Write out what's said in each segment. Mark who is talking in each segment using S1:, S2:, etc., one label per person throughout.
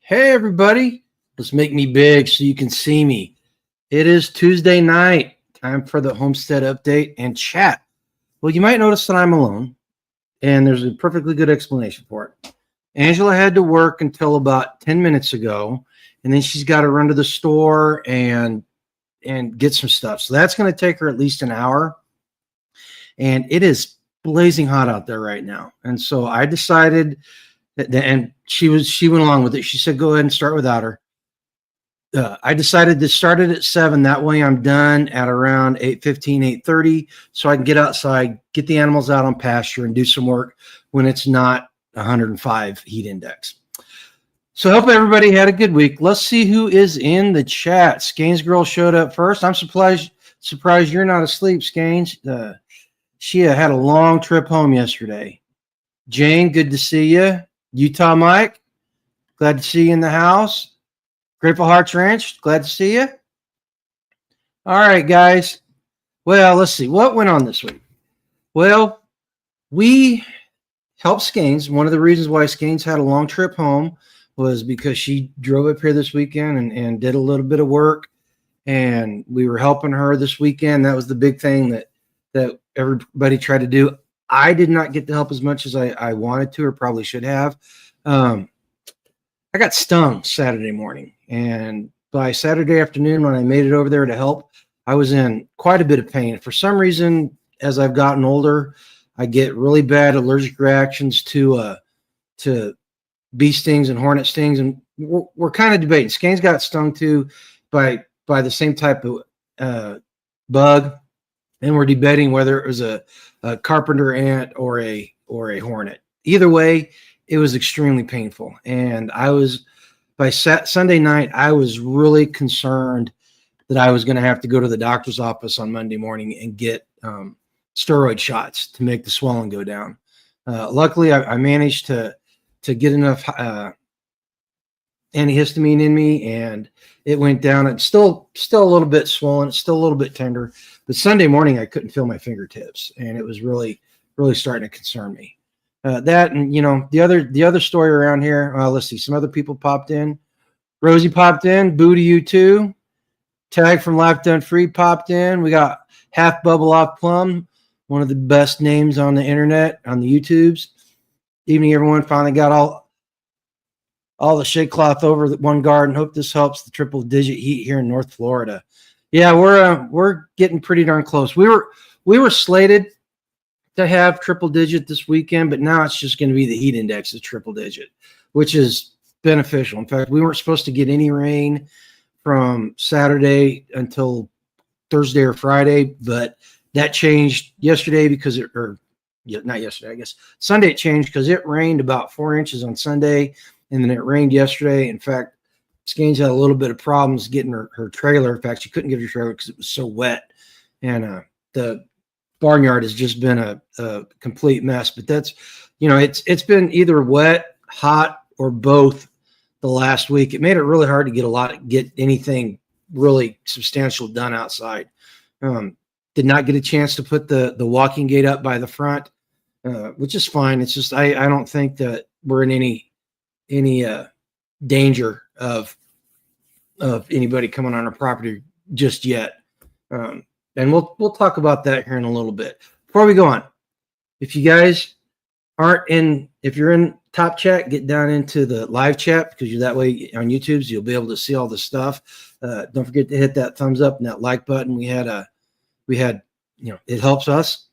S1: Hey, everybody. Let's make me big so you can see me. It is Tuesday night. Time for the Homestead update and chat. Well, you might notice that I'm alone, and there's a perfectly good explanation for it. Angela had to work until about 10 minutes ago, and then she's got to run to the store and get some stuff. So that's going to take her at least an hour, and it is blazing hot out there right now. And so I decided and she went along with it. She said, go ahead and start without her. I decided to start it at 7. That way I'm done at around 8:15, 8:30, so I can get outside, get the animals out on pasture, and do some work when it's not 105 heat index. So I hope everybody had a good week. Let's see who is in the chat. Skanes girl showed up first. I'm surprised you're not asleep, Skanes. She had a long trip home yesterday. Jane, good to see you. Utah Mike, glad to see you in the house. Grateful Hearts Ranch, glad to see you. All right, guys. Well, let's see. What went on this week? Well, we helped Skanes. One of the reasons why Skanes had a long trip home was because she drove up here this weekend and did a little bit of work, and we were helping her this weekend. That was the big thing that everybody tried to do. I did not get to help as much as I wanted to or probably should have. I got stung Saturday morning, and by Saturday afternoon when I made it over there to help, I was in quite a bit of pain. For some reason, as I've gotten older, I get really bad allergic reactions to bee stings and hornet stings, and we're kind of debating. Skanes got stung too by the same type of bug, and we're debating whether it was a carpenter ant or a hornet. Either way, it was extremely painful. And I was, by Sunday night, I was really concerned that I was going to have to go to the doctor's office on Monday morning and get steroid shots to make the swelling go down. Luckily, I managed to get enough antihistamine in me, and it went down. It's still a little bit swollen. It's still a little bit tender. But Sunday morning, I couldn't feel my fingertips, and it was really, really starting to concern me. That, and the other story around here. Let's see, some other people popped in. Rosie popped in. Boo to you too. Tag from Life Done Free popped in. We got Half Bubble Off Plum, one of the best names on the internet, on the YouTubes. Evening, everyone. Finally got all the shade cloth over the one garden. Hope this helps the triple digit heat here in North Florida. Yeah, we're getting pretty darn close. We were slated to have triple digit this weekend, but now it's just going to be the heat index is triple digit, which is beneficial. In fact, we weren't supposed to get any rain from Saturday until Thursday or Friday, but that changed yesterday because not yesterday, I guess Sunday it changed because it rained about 4 inches on Sunday, and then it rained yesterday. In fact, Skanes had a little bit of problems getting her trailer. In fact, she couldn't get her trailer because it was so wet, and the barnyard has just been a complete mess. But that's, it's been either wet, hot, or both the last week. It made it really hard to get anything really substantial done outside. Did not get a chance to put the walking gate up by the front, which is fine. It's just I don't think that we're in any danger of anybody coming on our property just yet. And we'll talk about that here in a little bit. Before we go on, if you guys if you're in top chat, get down into the live chat, because you're that way on YouTube, so you'll be able to see all the stuff. Don't forget to hit that thumbs up and that like button. We had it helps us.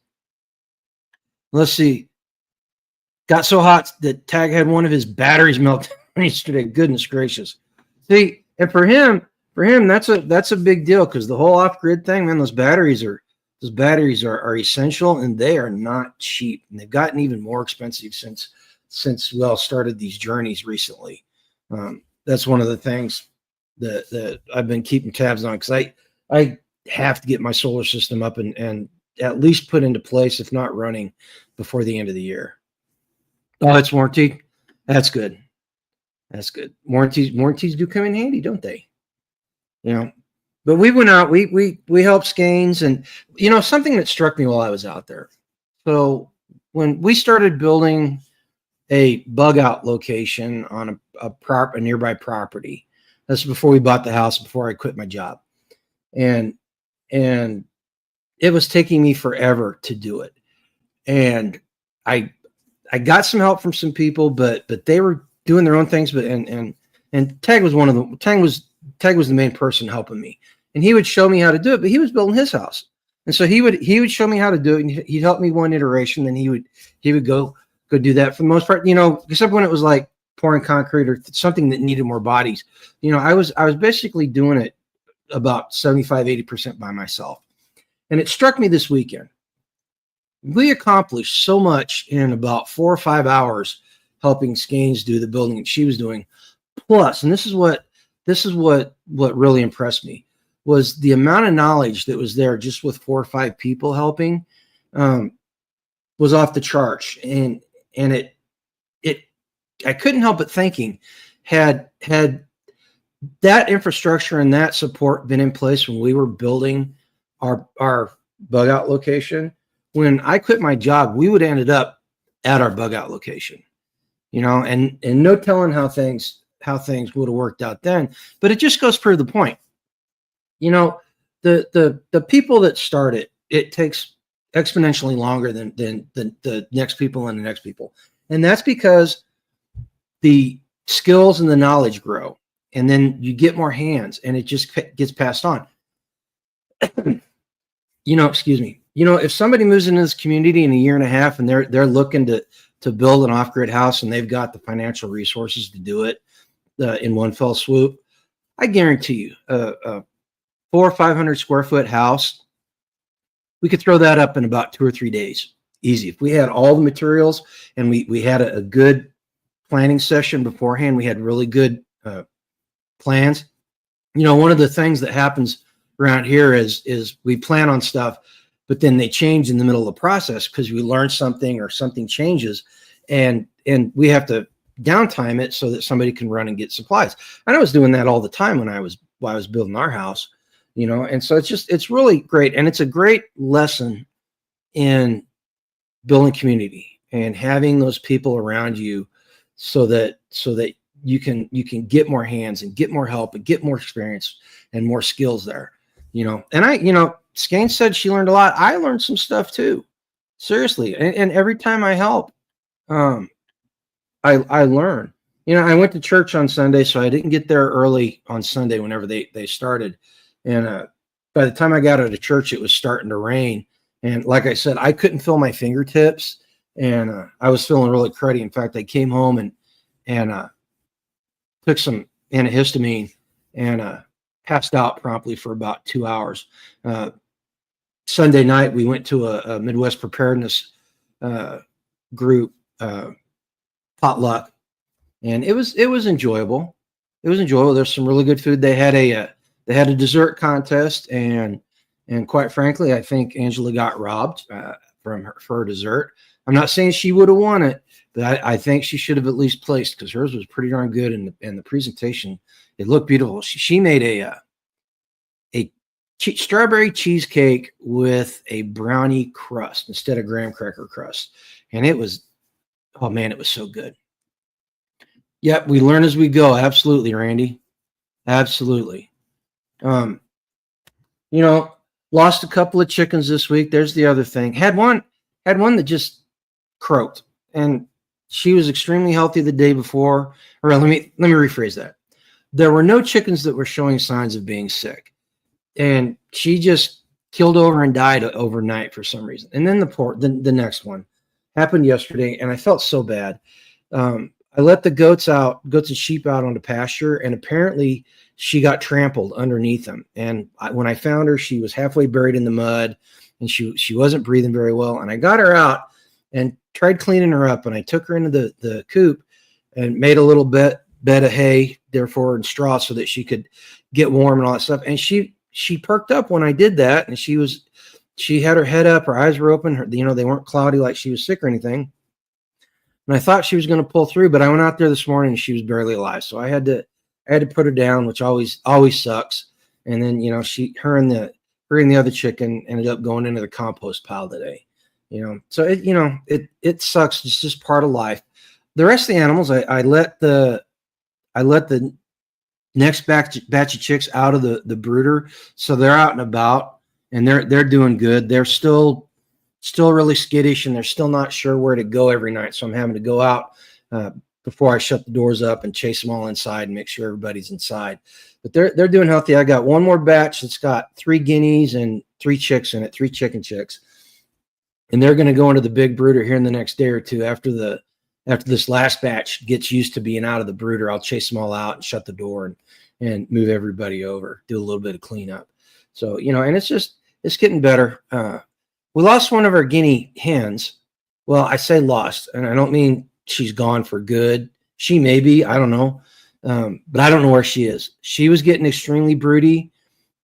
S1: Let's see. Got so hot that Tag had one of his batteries melt yesterday. Goodness gracious. See, and for him, that's a big deal, because the whole off-grid thing, man, those batteries are essential, and they are not cheap, and they've gotten even more expensive since we all started these journeys recently. That's one of the things that I've been keeping tabs on, because I have to get my solar system up and at least put into place, if not running, before the end of the year. Oh, it's warranty. That's good. That's good. Warranties do come in handy, don't they? But we went out, we helped Skanes, and something that struck me while I was out there. So when we started building a bug out location on a nearby property. That's before we bought the house, before I quit my job. And it was taking me forever to do it. And I got some help from some people, but they were doing their own things. But and Tag was one of them. Tag was the main person helping me, and he would show me how to do it. But he was building his house, and so he would show me how to do it, and he'd help me one iteration. Then he would go do that for the most part, except when it was like pouring concrete or something that needed more bodies. I was basically doing it about 75-80% by myself. And it struck me this weekend. We accomplished so much in about 4 or 5 hours helping Skanes do the building that she was doing. Plus, and this is what really impressed me, was the amount of knowledge that was there just with 4 or 5 people helping was off the charts. And it I couldn't help but thinking, had that infrastructure and that support been in place when we were building our bug out location, when I quit my job, we would have ended up at our bug out location, and no telling how things would have worked out then. But it just goes to prove the point. The people that start it takes exponentially longer than the next people and the next people. And that's because the skills and the knowledge grow, and then you get more hands, and it just gets passed on. Excuse me. If somebody moves into this community in a year and a half and they're looking to build an off-grid house, and they've got the financial resources to do it in one fell swoop, I guarantee you, a 400 or 500 square foot house, we could throw that up in about 2 or 3 days. Easy. If we had all the materials and we had a good planning session beforehand, we had really good plans. One of the things that happens around here is we plan on stuff, but then they change in the middle of the process because we learn something or something changes, and we have to downtime it so that somebody can run and get supplies. And I was doing that all the time when I was building our house, and so it's really great. And it's a great lesson in building community and having those people around you so that you can get more hands and get more help and get more experience and more skills there. And Skane said she learned a lot. I learned some stuff too, seriously. And every time I help, I learn. I went to church on Sunday, so I didn't get there early on Sunday whenever they started. And by the time I got out of church, it was starting to rain. And like I said, I couldn't feel my fingertips, and I was feeling really cruddy. In fact, I came home and took some antihistamine and passed out promptly for about 2 hours. Sunday night, we went to a Midwest preparedness group potluck, and it was enjoyable. It was enjoyable. There's some really good food. They had a dessert contest, and quite frankly, I think Angela got robbed for her dessert. I'm not saying she would have won it, but I think she should have at least placed, because hers was pretty darn good, and the presentation, it looked beautiful. She made a strawberry cheesecake with a brownie crust instead of graham cracker crust, and it was, oh man, it was so good. Yep, we learn as we go. Absolutely, Randy. Absolutely. Lost a couple of chickens this week. There's the other thing. Had one that just croaked, and she was extremely healthy the day before. Or let me rephrase that. There were no chickens that were showing signs of being sick, and she just killed over and died overnight for some reason. And then the next one happened yesterday, and I felt so bad. I let the goats and sheep out onto pasture, and apparently she got trampled underneath them. And when I found her, she was halfway buried in the mud, and she wasn't breathing very well. And I got her out and tried cleaning her up, and I took her into the coop and made a little bed of hay, therefore, and straw, so that she could get warm and all that stuff. And she perked up when I did that, and she had her head up, her eyes were open, they weren't cloudy like she was sick or anything. And I thought she was going to pull through, but I went out there this morning and she was barely alive. So I had to put her down, which always sucks. And then, her and the other chicken ended up going into the compost pile today. So it sucks. It's just part of life. the rest of the animals, I let the next batch of chicks out of the brooder, so they're out and about, and they're doing good. They're still really skittish, and they're still not sure where to go every night. So I'm having to go out before I shut the doors up and chase them all inside and make sure everybody's inside. But they're doing healthy. I got one more batch that's got 3 guineas and 3 chicks in it, 3 chicken chicks, and they're going to go into the big brooder here in the next day or two. After this last batch gets used to being out of the brooder, I'll chase them all out and shut the door and move everybody over, do a little bit of cleanup. So, and it's getting better. We lost one of our guinea hens. Well, I say lost, and I don't mean she's gone for good. She may be, I don't know. But I don't know where she is. She was getting extremely broody,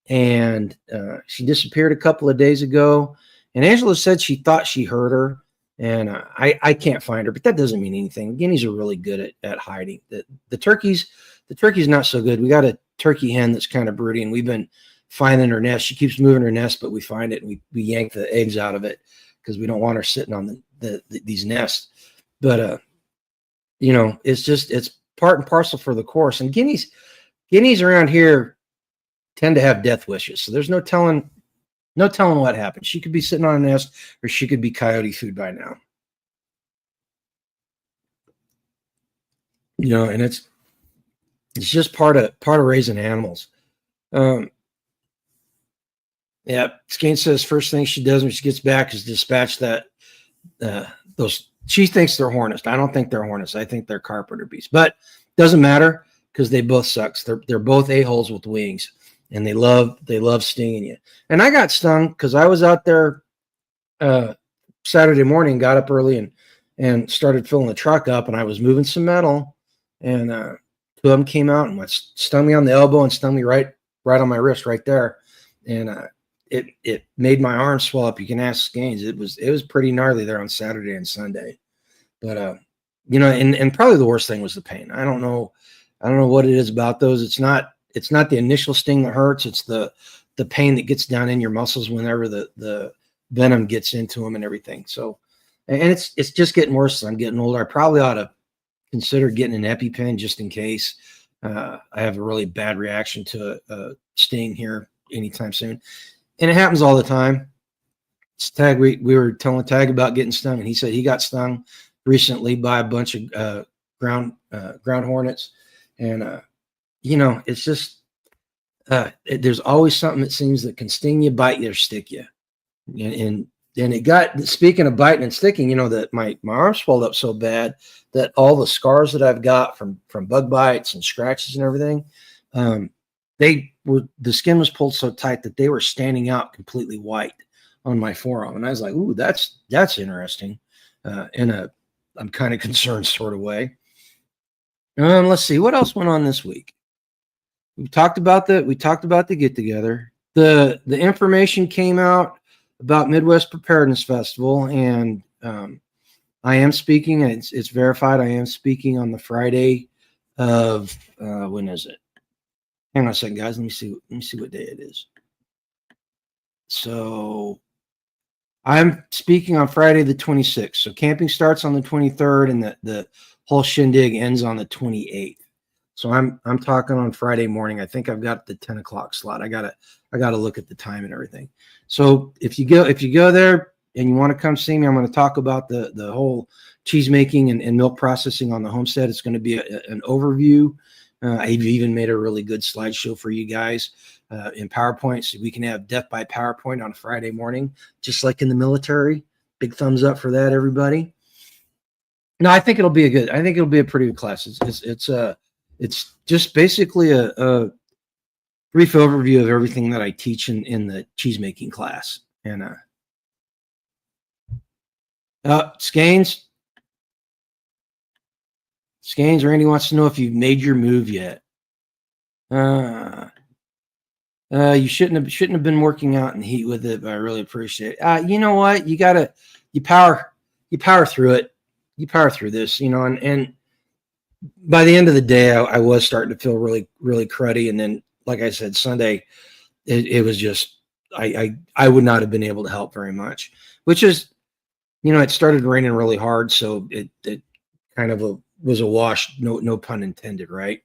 S1: and she disappeared a couple of days ago. And Angela said she thought she heard her, and I can't find her, but that doesn't mean anything. Guineas are really good at hiding. The turkey's not so good. We got a turkey hen that's kind of broody, and we've been finding her nest. She keeps moving her nest, but we find it, and we yank the eggs out of it because we don't want her sitting on these nests. But it's part and parcel for the course. And guineas around here tend to have death wishes, so there's no telling what happened. She could be sitting on a nest, or she could be coyote food by now. And it's just part of raising animals. Yeah, Skane says first thing she does when she gets back is dispatch those. She thinks they're hornets. I don't think they're hornets. I think they're carpenter bees. But doesn't matter because they both suck. They're both a-holes with wings, and they love stinging you. And I got stung because I was out there Saturday morning, got up early and started filling the truck up, and I was moving some metal, and 2 of them came out and stung me on the elbow and stung me right on my wrist right there, and it made my arm swell up. You can ask Skanes. It was pretty gnarly there on Saturday and Sunday. But and probably the worst thing was the pain. I don't know what it is about those. It's not the initial sting that hurts. It's the pain that gets down in your muscles whenever the venom gets into them and everything. So, and it's just getting worse as I'm getting older. I probably ought to consider getting an EpiPen just in case I have a really bad reaction to a sting here anytime soon. And it happens all the time. Tag, we were telling Tag about getting stung, and he said he got stung recently by a bunch of ground hornets. And it's just there's always something that seems that can sting you, bite you, or stick you. And it got, speaking of biting and sticking, that my arm swelled up so bad that all the scars that I've got from bug bites and scratches and everything, the skin was pulled so tight that they were standing out completely white on my forearm. And I was like, ooh, that's interesting. I'm kind of concerned sort of way. Let's see what else went on this week. We talked about the get together. The information came out about Midwest Preparedness Festival, and I am speaking. It's verified. I am speaking on the Friday of when is it? Hang on a second, guys. Let me see what day it is. So I'm speaking on Friday the 26th. So camping starts on the 23rd, and the whole shindig ends on the 28th. So I'm talking on Friday morning. I think I've got the 10 o'clock slot. I gotta look at the time and everything. So if you go there and you want to come see me, I'm going to talk about the whole cheese making and milk processing on the homestead. It's going to be an overview. I've even made a really good slideshow for you guys in PowerPoint, so we can have death by PowerPoint on Friday morning, just like in the military. Big thumbs up for that, everybody. No, I think it'll be a pretty good class. It's just basically a brief overview of everything that I teach in the cheese making class. And Skanes, Randy wants to know if you've made your move yet. You shouldn't have been working out in the heat with it, but I really appreciate it. You know what? You power through it. You power through this, and by the end of the day, I was starting to feel really, really cruddy. And then, like I said, Sunday, it was just, I would not have been able to help very much, which is, it started raining really hard. So it kind kind of was a wash. No pun intended, right?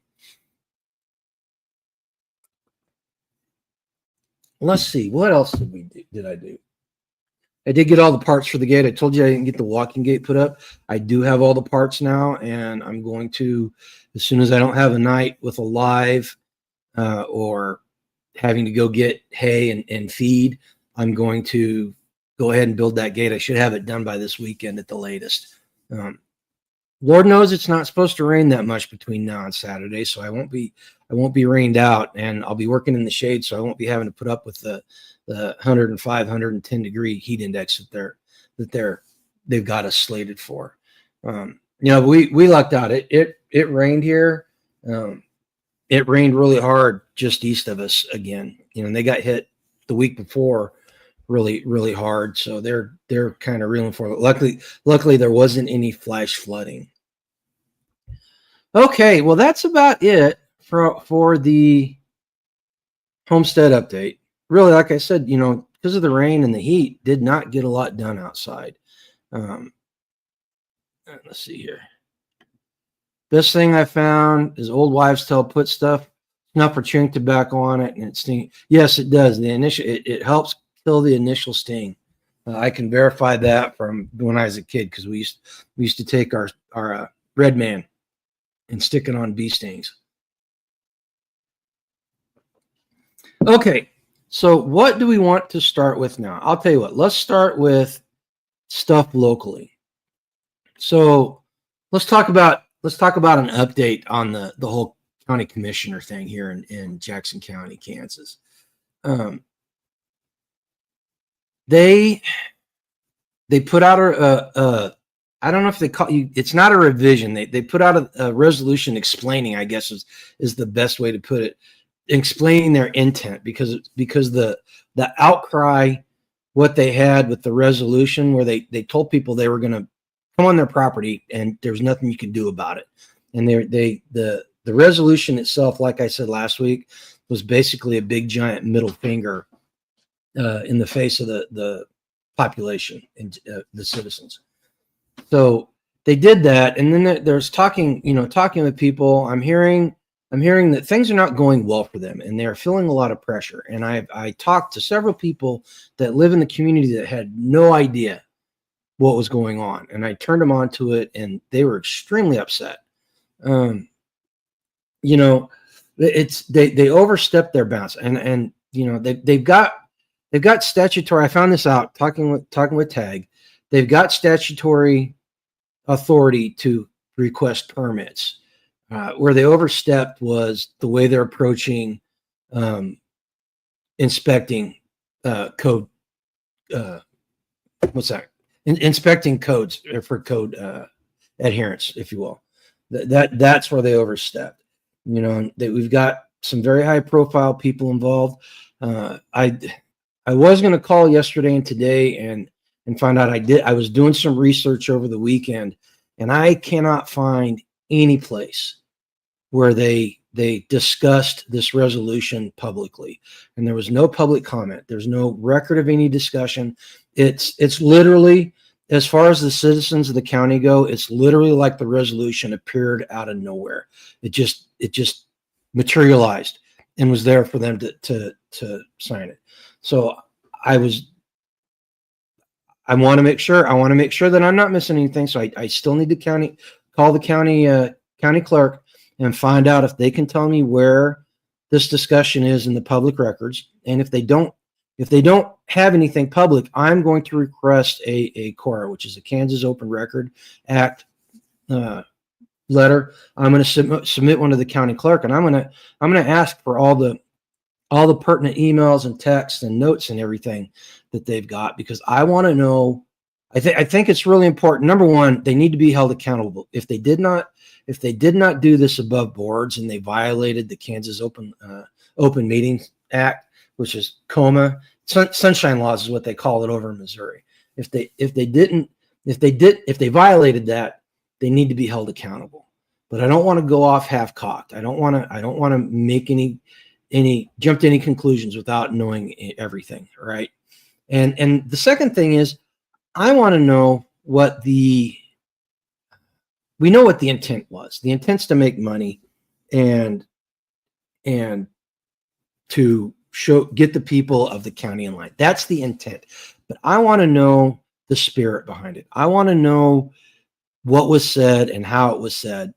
S1: Let's see, what else did I do? I did get all the parts for the gate. I told you I didn't get the walking gate put up. I do have all the parts now, and I'm going to, as soon as I don't have a night with a live or having to go get hay and feed, I'm going to go ahead and build that gate. I should have it done by this weekend at the latest. Lord knows it's not supposed to rain that much between now and Saturday, so I won't be rained out, and I'll be working in the shade, so I won't be having to put up with the 105, 110 degree heat index that they've got us slated for. We lucked out. It rained here. It rained really hard just east of us again. And they got hit the week before really hard, so they're kind of reeling for it. Luckily there wasn't any flash flooding. Okay, well, that's about it for the homestead update. Really, like I said, because of the rain and the heat, did not get a lot done outside. Let's see here. Best thing I found is old wives' tale. Put stuff, snuff or chewing tobacco on it, and it stings. Yes, it does. It helps kill the initial sting. I can verify that from when I was a kid, because we used to take our Red Man and stick it on bee stings. Okay, so what do we want to start with now? I'll tell you what. Let's start with stuff locally. So let's talk about an update on the whole county commissioner thing here in Jackson County, Kansas. They put out a I don't know if they call you. It's not a revision. They put out a resolution explaining, I guess is the best way to put it, explaining their intent, because the outcry, what they had with the resolution, where they told people they were going to come on their property and there's nothing you can do about it. And the resolution itself, like I said last week, was basically a big giant middle finger in the face of the population and the citizens. So they did that, and then there's talking with people. I'm hearing that things are not going well for them, and they're feeling a lot of pressure. And I talked to several people that live in the community that had no idea what was going on, and I turned them on to it, and they were extremely upset. They overstepped their bounds, and they've got statutory. I found this out talking with Tag. They've got statutory authority to request permits. Where they overstepped was the way they're approaching inspecting code. Inspecting codes for code adherence, if you will. That's where they overstepped. We've got some very high profile people involved. I was going to call yesterday and today and find out. I was doing some research over the weekend, and I cannot find any place where they discussed this resolution publicly, and there was no public comment. There's no record of any discussion. It's literally, as far as the citizens of the county go, it's literally like the resolution appeared out of nowhere. It just materialized and was there for them to sign it. So I want to make sure that I'm not missing anything. So I still need to call the county clerk and find out if they can tell me where this discussion is in the public records. And if they don't have anything public, I'm going to request a CORA, which is a Kansas Open Record Act letter. I'm going to submit one to the county clerk, and I'm going to ask for all the pertinent emails and texts and notes and everything that they've got, because I want to know. I think it's really important. Number one, they need to be held accountable. If they did not do this above boards and they violated the Kansas Open Meetings Act, which is COMA, sunshine laws is what they call it over in Missouri. If they violated that, they need to be held accountable. But I don't want to go off half-cocked. I don't want to make any jump to any conclusions without knowing everything, right? And the second thing is, I want to know what the we know what the intent was. The intent's to make money and to get the people of the county in line. That's the intent. But I want to know the spirit behind it. I want to know what was said and how it was said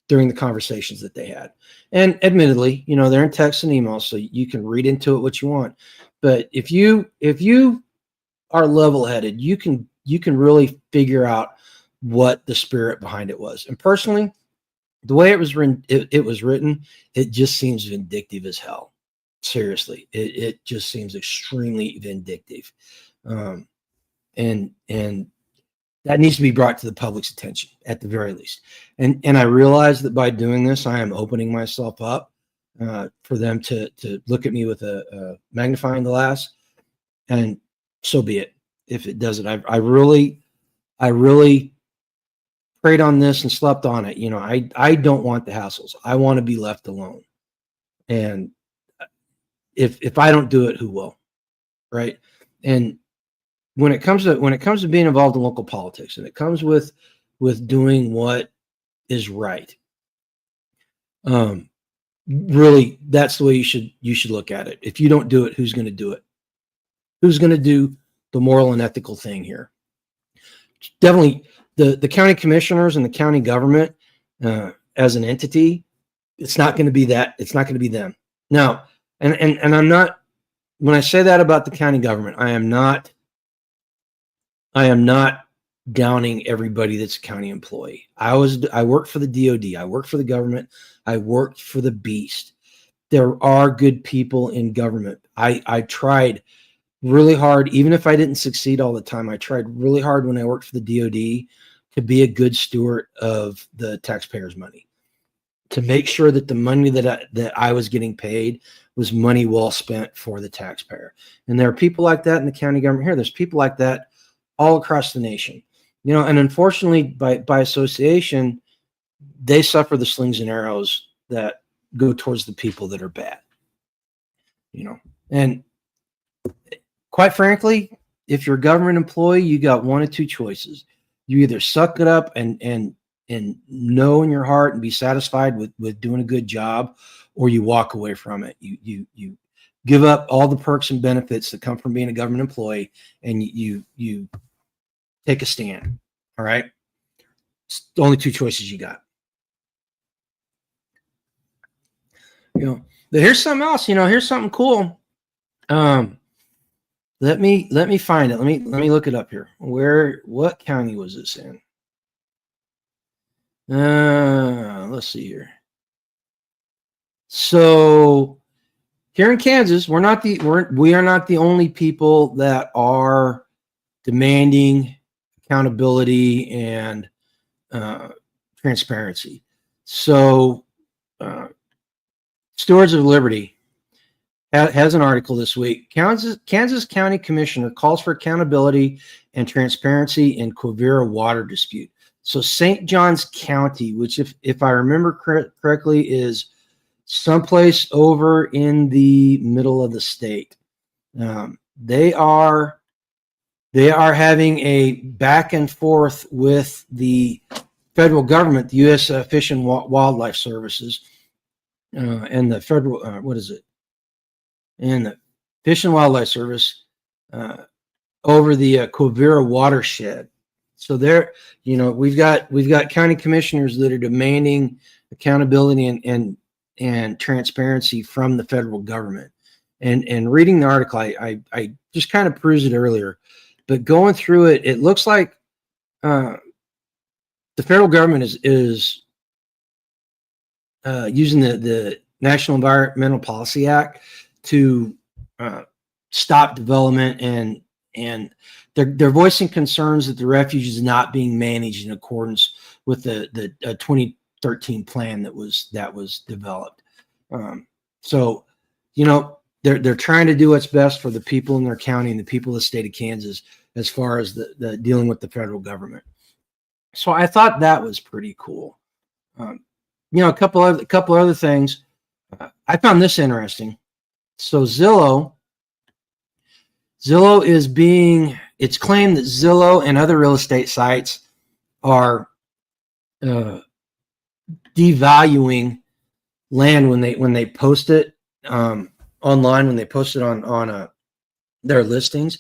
S1: during the conversations that they had. And admittedly, they're in text and email, so you can read into it what you want. But if you are level-headed, you can really figure out what the spirit behind it was. And personally, the way it was written, it just seems vindictive as hell. Seriously, it just seems extremely vindictive, and that needs to be brought to the public's attention at the very least. And I realize that by doing this, I am opening myself up for them to look at me with a magnifying glass, and so be it. If it doesn't, I really prayed on this and slept on it. I don't want the hassles. I want to be left alone. And if I don't do it, who will? Right. And when it comes to being involved in local politics, and it comes with doing what is right, really, that's the way you should look at it. If you don't do it, who's going to do it? Who's going to do the moral and ethical thing here? Definitely the county commissioners and the county government as an entity. It's not going to be that. It's not going to be them. Now, and I'm not, when I say that about the county government, I am not downing everybody that's a county employee. I worked for the DOD. I worked for the government. I worked for the beast. There are good people in government. I tried really hard, even if I didn't succeed all the time. I tried really hard when I worked for the DOD to be a good steward of the taxpayers' money, to make sure that the money that I was getting paid was money well spent for the taxpayer. And there are people like that in the county government here. There's people like that all across the nation, and unfortunately by association, they suffer the slings and arrows that go towards the people that are bad, and quite frankly, if you're a government employee, you got one of two choices. You either suck it up and know in your heart and be satisfied with doing a good job, or you walk away from it. You give up all the perks and benefits that come from being a government employee, and you take a stand. All right. It's the only two choices you got. But here's something else. Here's something cool. Let me find it. Let me look it up here. What county was this in? Let's see here. So here in Kansas, we are not the only people that are demanding accountability and transparency. So Stewards of Liberty has an article this week. Kansas County Commissioner calls for accountability and transparency in Quivira water dispute. So St. Johns County, which if I remember correctly, is someplace over in the middle of the state. They are having a back and forth with the federal government, the U.S. Fish and Wildlife Services, and the federal, and the Fish and Wildlife Service over the Quivira watershed. So there, we've got county commissioners that are demanding accountability and transparency from the federal government. And reading the article, I just kind of perused it earlier, but going through it, it looks like the federal government is using the National Environmental Policy Act to stop development, and they're voicing concerns that the refuge is not being managed in accordance with the 2013 plan that was developed. So they're trying to do what's best for the people in their county and the people of the state of Kansas as far as the dealing with the federal government. So I thought that was pretty cool. A couple other things. I found this interesting. So Zillow it's claimed that Zillow and other real estate sites are uh, devaluing land when they post it online, when they post it on their listings.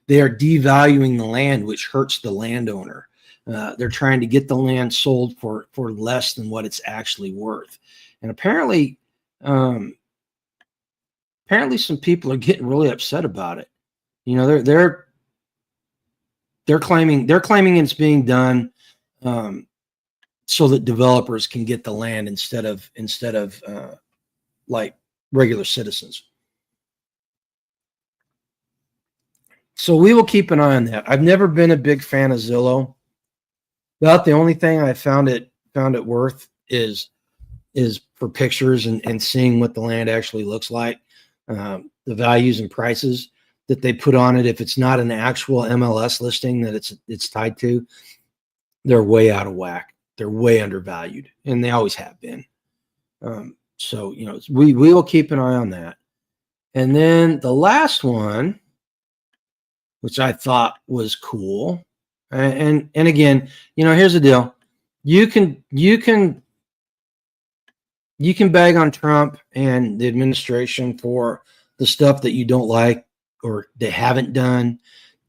S1: They are devaluing the land, which hurts the landowner. They're trying to get the land sold for less than what it's actually worth, and apparently some people are getting really upset about it. You know, they're claiming it's being done so that developers can get the land instead of like regular citizens. So we will keep an eye on that. I've never been a big fan of Zillow. About the only thing I found it worth is for pictures and seeing what the land actually looks like, the values and prices that they put on it. If it's not an actual MLS listing that it's tied to, they're way out of whack. They're way undervalued, and they always have been. So you know, we will keep an eye on that. And then the last one, which I thought was cool, and again, you know, here's the deal: you can bag on Trump and the administration for the stuff that you don't like or they haven't done,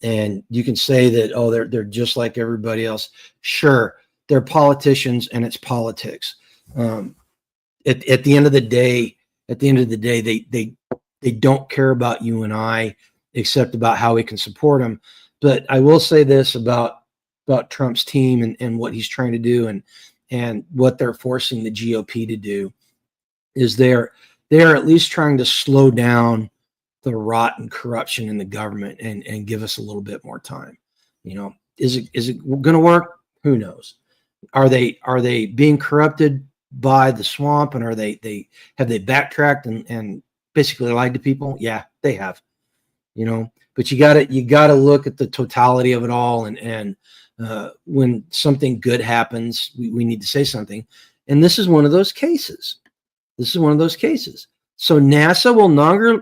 S1: and you can say that, oh, they're just like everybody else. Sure, they're politicians and it's politics. At the end of the day, they don't care about you and I, except about how we can support them. But I will say this about Trump's team and what he's trying to do and what they're forcing the GOP to do is they are at least trying to slow down the rot and corruption in the government and give us a little bit more time. You know, is it going to work? Who knows? Are they being corrupted by the swamp, and have they backtracked and basically lied to people? Yeah, they have. You know, but you gotta look at the totality of it all, and when something good happens, we need to say something, and this is one of those cases. So NASA will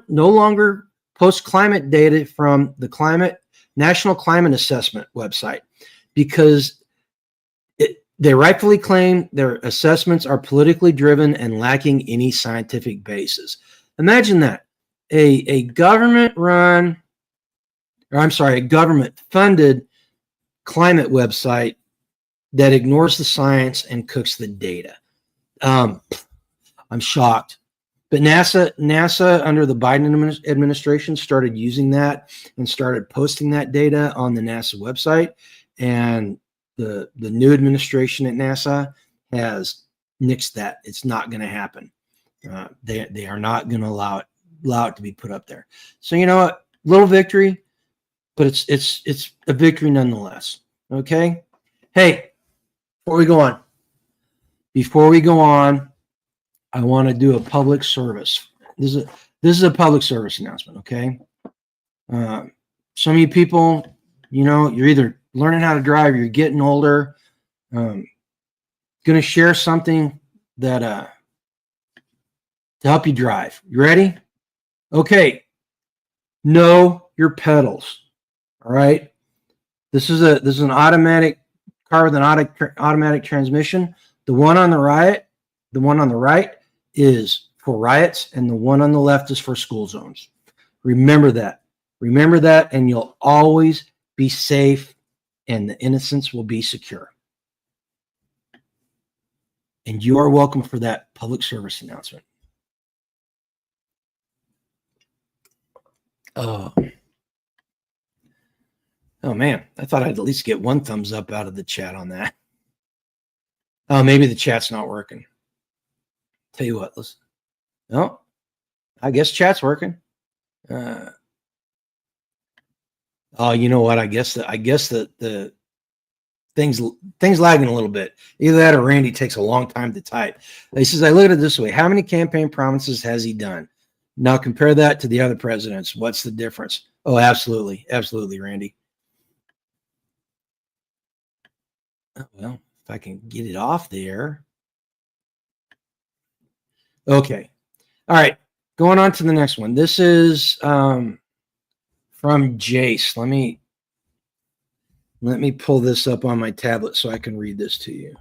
S1: no longer post climate data from the National Climate Assessment website because they rightfully claim their assessments are politically driven and lacking any scientific basis. Imagine that. A government-funded climate website that ignores the science and cooks the data. I'm shocked. But NASA under the Biden administration started using that and started posting that data on the NASA website. And the new administration at NASA has nixed that. It's not going to happen. They are not going to allow it to be put up there. So you know what? Little victory, but it's a victory nonetheless. Okay. Hey, before we go on, I want to do a public service. This is a public service announcement. Okay. Some of you people, you know, you're either learning how to drive, or you're getting older. Going to share something that to help you drive. You ready? Okay. Know your pedals. All right. This is an automatic car with an automatic transmission. The one on the right is for riots, and the one on the left is for school zones. Remember that, and you'll always be safe, and the innocents will be secure. And you are welcome for that public service announcement. Oh man, I thought I'd at least get one thumbs up out of the chat on that. Oh, maybe the chat's not working. Tell you what, listen. No, I guess chat's working. Oh, you know what? I guess the things lagging a little bit. Either that or Randy takes a long time to type. He says, I look at it this way: how many campaign promises has he done? Now compare that to the other presidents. What's the difference? Oh, absolutely, Randy. Well, if I can get it off there. Okay. All right. Going on to the next one. This is from Jace. Let me pull this up on my tablet so I can read this to you.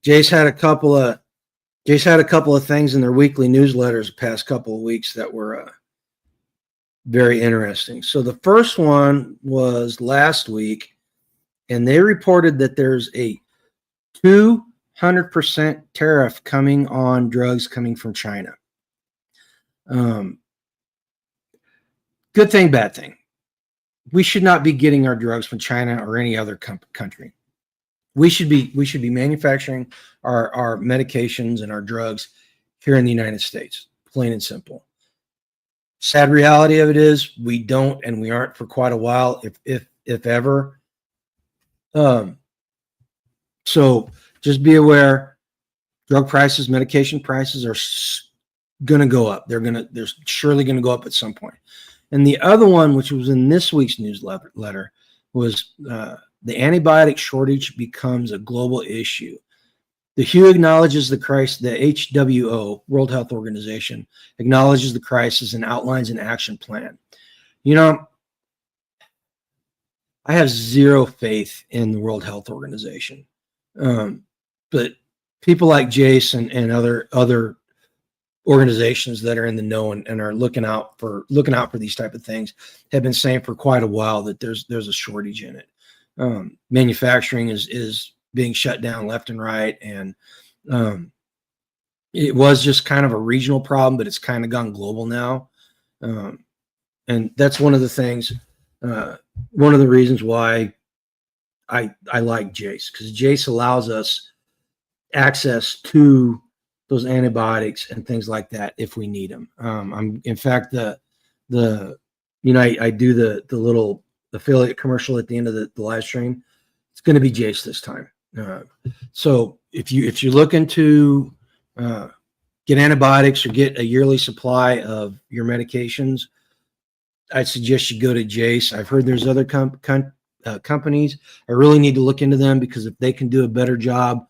S1: Jace had a couple of things in their weekly newsletters the past couple of weeks that were very interesting. So the first one was last week, and they reported that there's a 200% tariff coming on drugs coming from China. Good thing, bad thing. We should not be getting our drugs from China or any other country. We should be manufacturing our medications and our drugs here in the United States, plain and simple. Sad reality of it is we don't, and we aren't for quite a while, if ever. So just be aware, drug prices, medication prices are going to go up. They're surely going to go up at some point. And the other one, which was in this week's newsletter, was the antibiotic shortage becomes a global issue. The WHO acknowledges the crisis. The WHO, World Health Organization, acknowledges the crisis and outlines an action plan. You know, I have zero faith in the World Health Organization, but people like Jason and other organizations that are in the know and are looking out for these type of things have been saying for quite a while that there's a shortage in it. Manufacturing is being shut down left and right, and it was just kind of a regional problem, but it's kind of gone global now, and that's one of the things. One of the reasons why I like Jace, because Jace allows us access to those antibiotics and things like that if we need them. In fact, I do the little affiliate commercial at the end of the live stream. It's going to be Jace this time. So if you're looking to get antibiotics or get a yearly supply of your medications, I'd suggest you go to Jace. I've heard there's other companies. I really need to look into them, because if they can do a better job,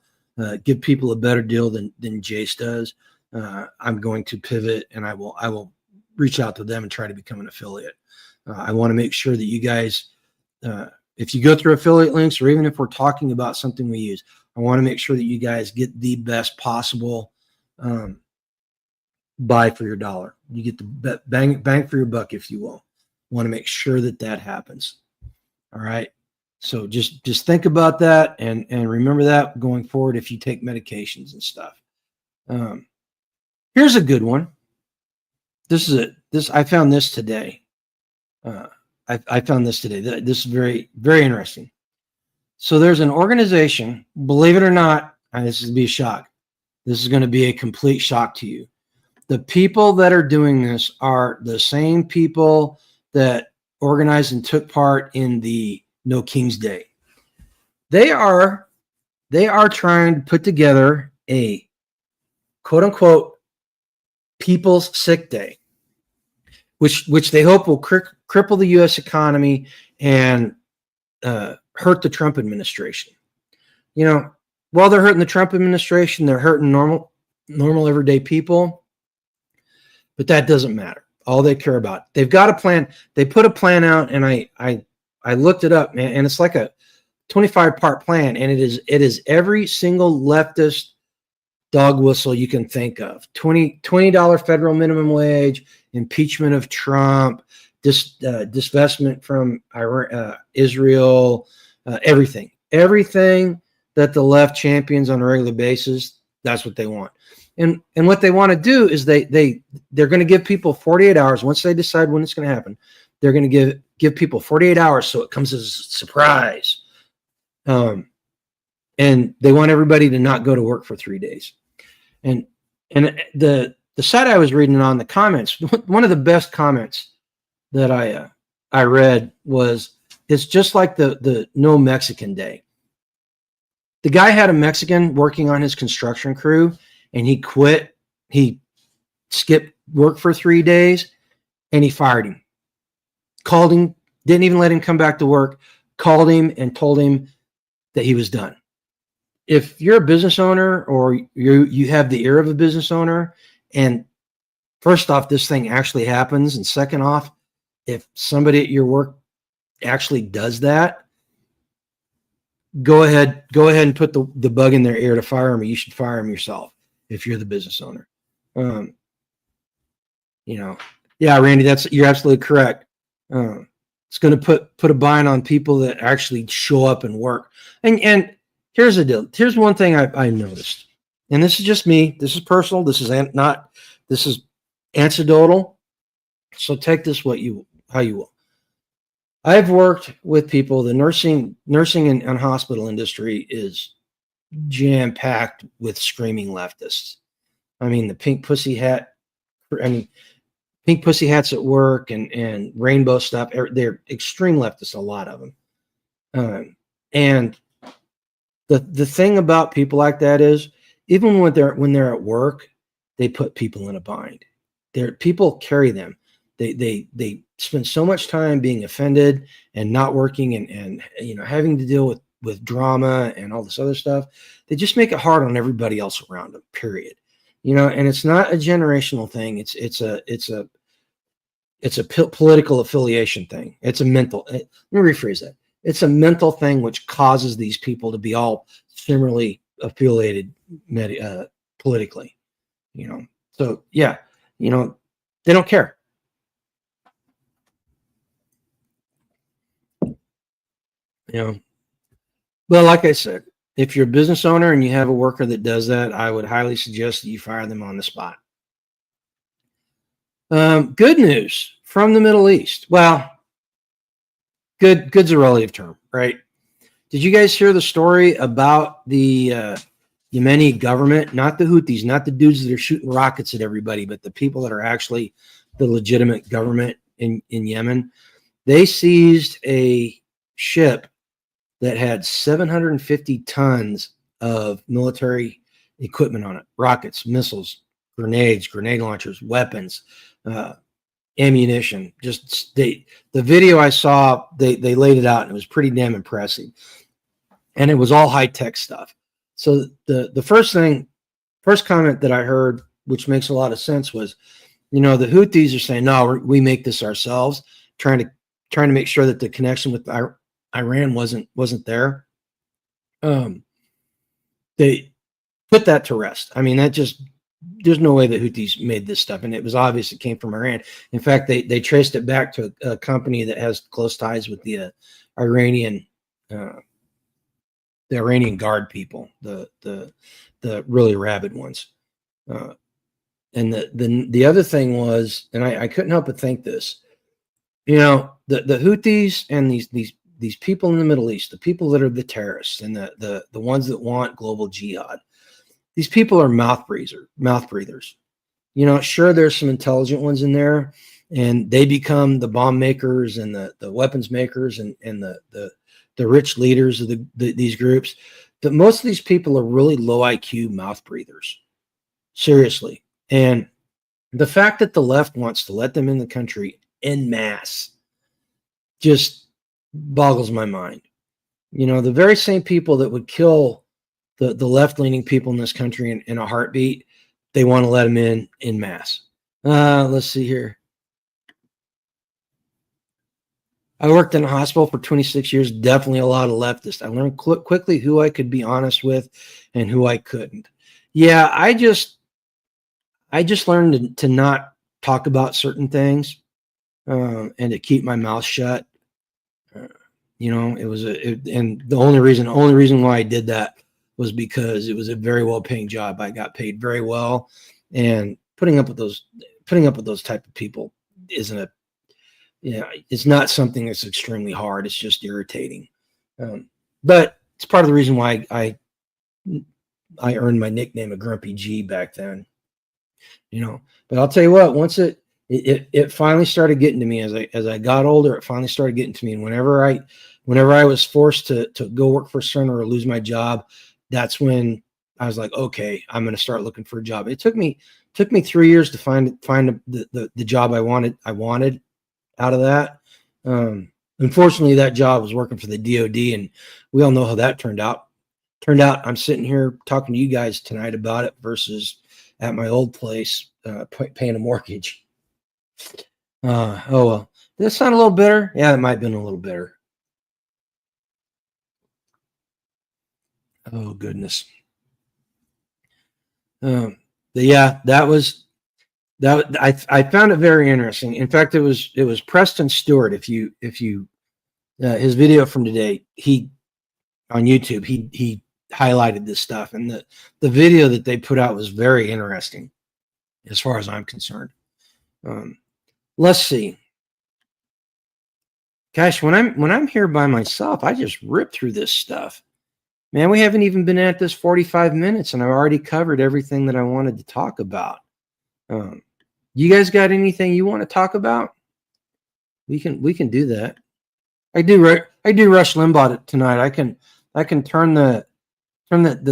S1: give people a better deal than Jace does, I'm going to pivot, and I will reach out to them and try to become an affiliate. I want to make sure that you guys, if you go through affiliate links, or even if we're talking about something we use, I want to make sure that you guys get the best possible buy for your dollar. You get the bang for your buck, if you will. Want to make sure that happens. All right. So just think about that and remember that going forward if you take medications and stuff. Here's a good one. I found this today. I found this today. This is very, very interesting. So there's an organization, believe it or not, and this is going to be a shock. This is going to be a complete shock to you. The people that are doing this are the same people that organized and took part in the No King's Day. They are trying to put together a quote unquote people's sick day, which they hope will cripple the U.S. economy and hurt the Trump administration. You know, while they're hurting the Trump administration, they're hurting normal everyday people. But that doesn't matter. All they care about. They've got a plan. They put a plan out, and I looked it up, man, and it's like a 25-part plan, and it is every single leftist dog whistle you can think of. $20 federal minimum wage, impeachment of Trump, divestment from Israel, everything that the left champions on a regular basis. That's what they want. And what they want to do is they're going to give people 48 hours. Once they decide when it's going to happen, they're going to give people 48 hours so it comes as a surprise. And they want everybody to not go to work for 3 days. And the site I was reading on the comments, one of the best comments that I read was, it's just like the No Mexican Day. The guy had a Mexican working on his construction crew, and he quit. He skipped work for 3 days, and he fired him. Called him, didn't even let him come back to work, called him and told him that he was done. If you're a business owner, or you have the ear of a business owner, and first off, this thing actually happens, and second off, if somebody at your work actually does that, go ahead and put the bug in their ear to fire them. You should fire them yourself if you're the business owner. Yeah, Randy, you're absolutely correct. It's going to put a bind on people that actually show up and work. And here's the deal. Here's one thing I noticed, and this is just me. This is personal. This is anecdotal. So take this how you will. I've worked with people. The nursing and hospital industry is jam packed with screaming leftists. I mean, the pink pussy hats at work and rainbow stuff. They're extreme leftists, a lot of them. And the thing about people like that is, even when they're at work, they put people in a bind. People carry them. They spend so much time being offended and not working and having to deal with drama and all this other stuff. They just make it hard on everybody else around them, period. And it's not a generational thing. It's a political affiliation thing. It's a mental, let me rephrase that. It's a mental thing which causes these people to be all similarly affiliated politically, So yeah, they don't care. Well, like I said, if you're a business owner and you have a worker that does that, I would highly suggest that you fire them on the spot. Good news from the Middle East. Well, good's a relative term, right? Did you guys hear the story about the Yemeni government? Not the Houthis, not the dudes that are shooting rockets at everybody, but the people that are actually the legitimate government in Yemen. They seized a ship that had 750 tons of military equipment on it: rockets, missiles, grenades, grenade launchers, weapons, ammunition. The video I saw, they laid it out, and it was pretty damn impressive. And it was all high-tech stuff. So the first comment that I heard, which makes a lot of sense, was, the Houthis are saying, no, we make this ourselves, trying to make sure that the connection with Iran wasn't there. They put that to rest. I mean, there's no way the Houthis made this stuff, and it was obvious it came from Iran. In fact, they traced it back to a company that has close ties with the Iranian Guard people, the really rabid ones. And the other thing was, and I couldn't help but think this, the Houthis and these people in the Middle East, the people that are the terrorists and the ones that want global jihad, these people are mouth breathers. Sure, there's some intelligent ones in there, and they become the bomb makers and the weapons makers and the rich leaders of these groups. But most of these people are really low IQ mouth breathers. Seriously. And the fact that the left wants to let them in the country en masse just boggles my mind. The very same people that would kill the left-leaning people in this country in a heartbeat, they want to let them in mass. Let's see here. I worked in a hospital for 26 years, definitely a lot of leftists. I learned quickly who I could be honest with and who I couldn't. Yeah, I just learned to not talk about certain things and to keep my mouth shut. And the only reason why I did that was because it was a very well-paying job. I got paid very well, and putting up with those type of people isn't it's not something that's extremely hard. It's just irritating. But it's part of the reason why I earned my nickname of Grumpy G back then. But I'll tell you what, once it finally started getting to me as I got older, it finally started getting to me. And whenever I was forced to go work for a center or lose my job, that's when I was like, okay, I'm going to start looking for a job. It took me 3 years to find the job I wanted out of that. Unfortunately, that job was working for the DOD, and we all know how that turned out. I'm sitting here talking to you guys tonight about it versus at my old place paying a mortgage. Oh well. Did that sound a little bitter? Yeah, it might have been a little bitter. Oh goodness. But yeah, that was that. I found it very interesting. In fact, it was Preston Stewart. If you his video from today, he on YouTube, he highlighted this stuff, and the video that they put out was very interesting, as far as I'm concerned. Let's see. Gosh, when I'm here by myself, I just rip through this stuff. Man, we haven't even been at this 45 minutes, and I've already covered everything that I wanted to talk about. You guys got anything you want to talk about? We can do that. I do Rush Limbaugh tonight. I can turn the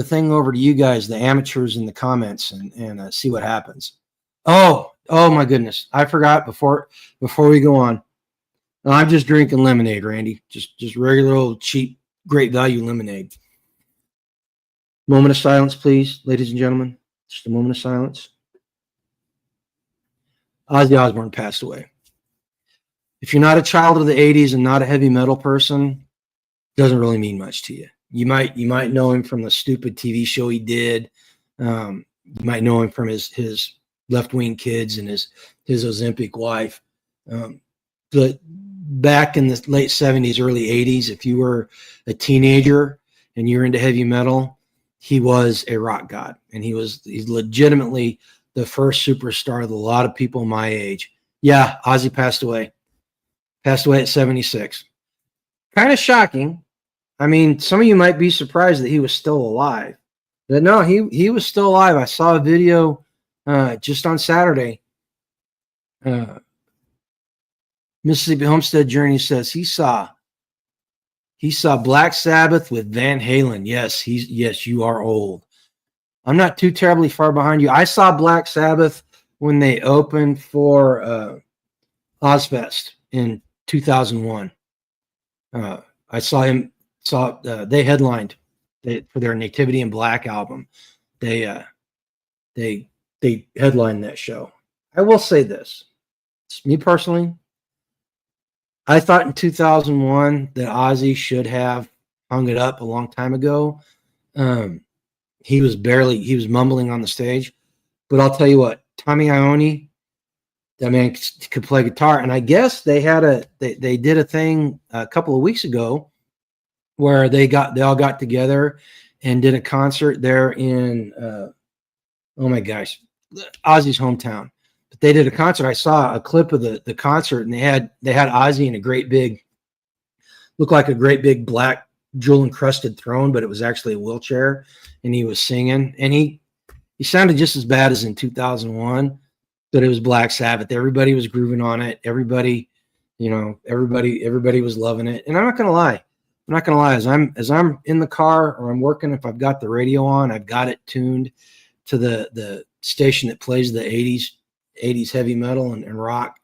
S1: thing over to you guys, the amateurs in the comments, and see what happens. Oh my goodness, I forgot before we go on. I'm just drinking lemonade, Randy. Just regular old cheap, great value lemonade. Moment of silence, please, ladies and gentlemen. Just a moment of silence. Ozzy Osbourne passed away. If you're not a child of the 80s and not a heavy metal person, it doesn't really mean much to you. You might know him from the stupid TV show he did. You might know him from his left-wing kids and his Ozempic wife. But back in the late 70s, early 80s, if you were a teenager and you're into heavy metal, he was a rock god, and he's legitimately the first superstar of a lot of people my age. Yeah, Ozzy passed away at 76. Kind of shocking. I mean, some of you might be surprised that he was still alive, but no, he was still alive. I saw a video just on Saturday. Mississippi Homestead Journey says he saw Black Sabbath with Van Halen. Yes, you are old. I'm not too terribly far behind you. I saw Black Sabbath when they opened for Ozfest in 2001. I saw him. They headlined for their Nativity in Black album. They headlined that show. I will say this. It's me personally. I thought in 2001 that Ozzy should have hung it up a long time ago. He was mumbling on the stage. But I'll tell you what, Tommy Iommi, that man could play guitar. And I guess they did a thing a couple of weeks ago where they all got together and did a concert there in oh my gosh, Ozzy's hometown. But they did a concert. I saw a clip of the concert, and they had Ozzy in a great big, looked like a great big black jewel encrusted throne, but it was actually a wheelchair, and he was singing, and he sounded just as bad as in 2001, but it was Black Sabbath. Everybody was grooving on it. Everybody was loving it. And I'm not gonna lie, as I'm in the car or I'm working, if I've got the radio on, I've got it tuned to the station that plays the 80s heavy metal and rock.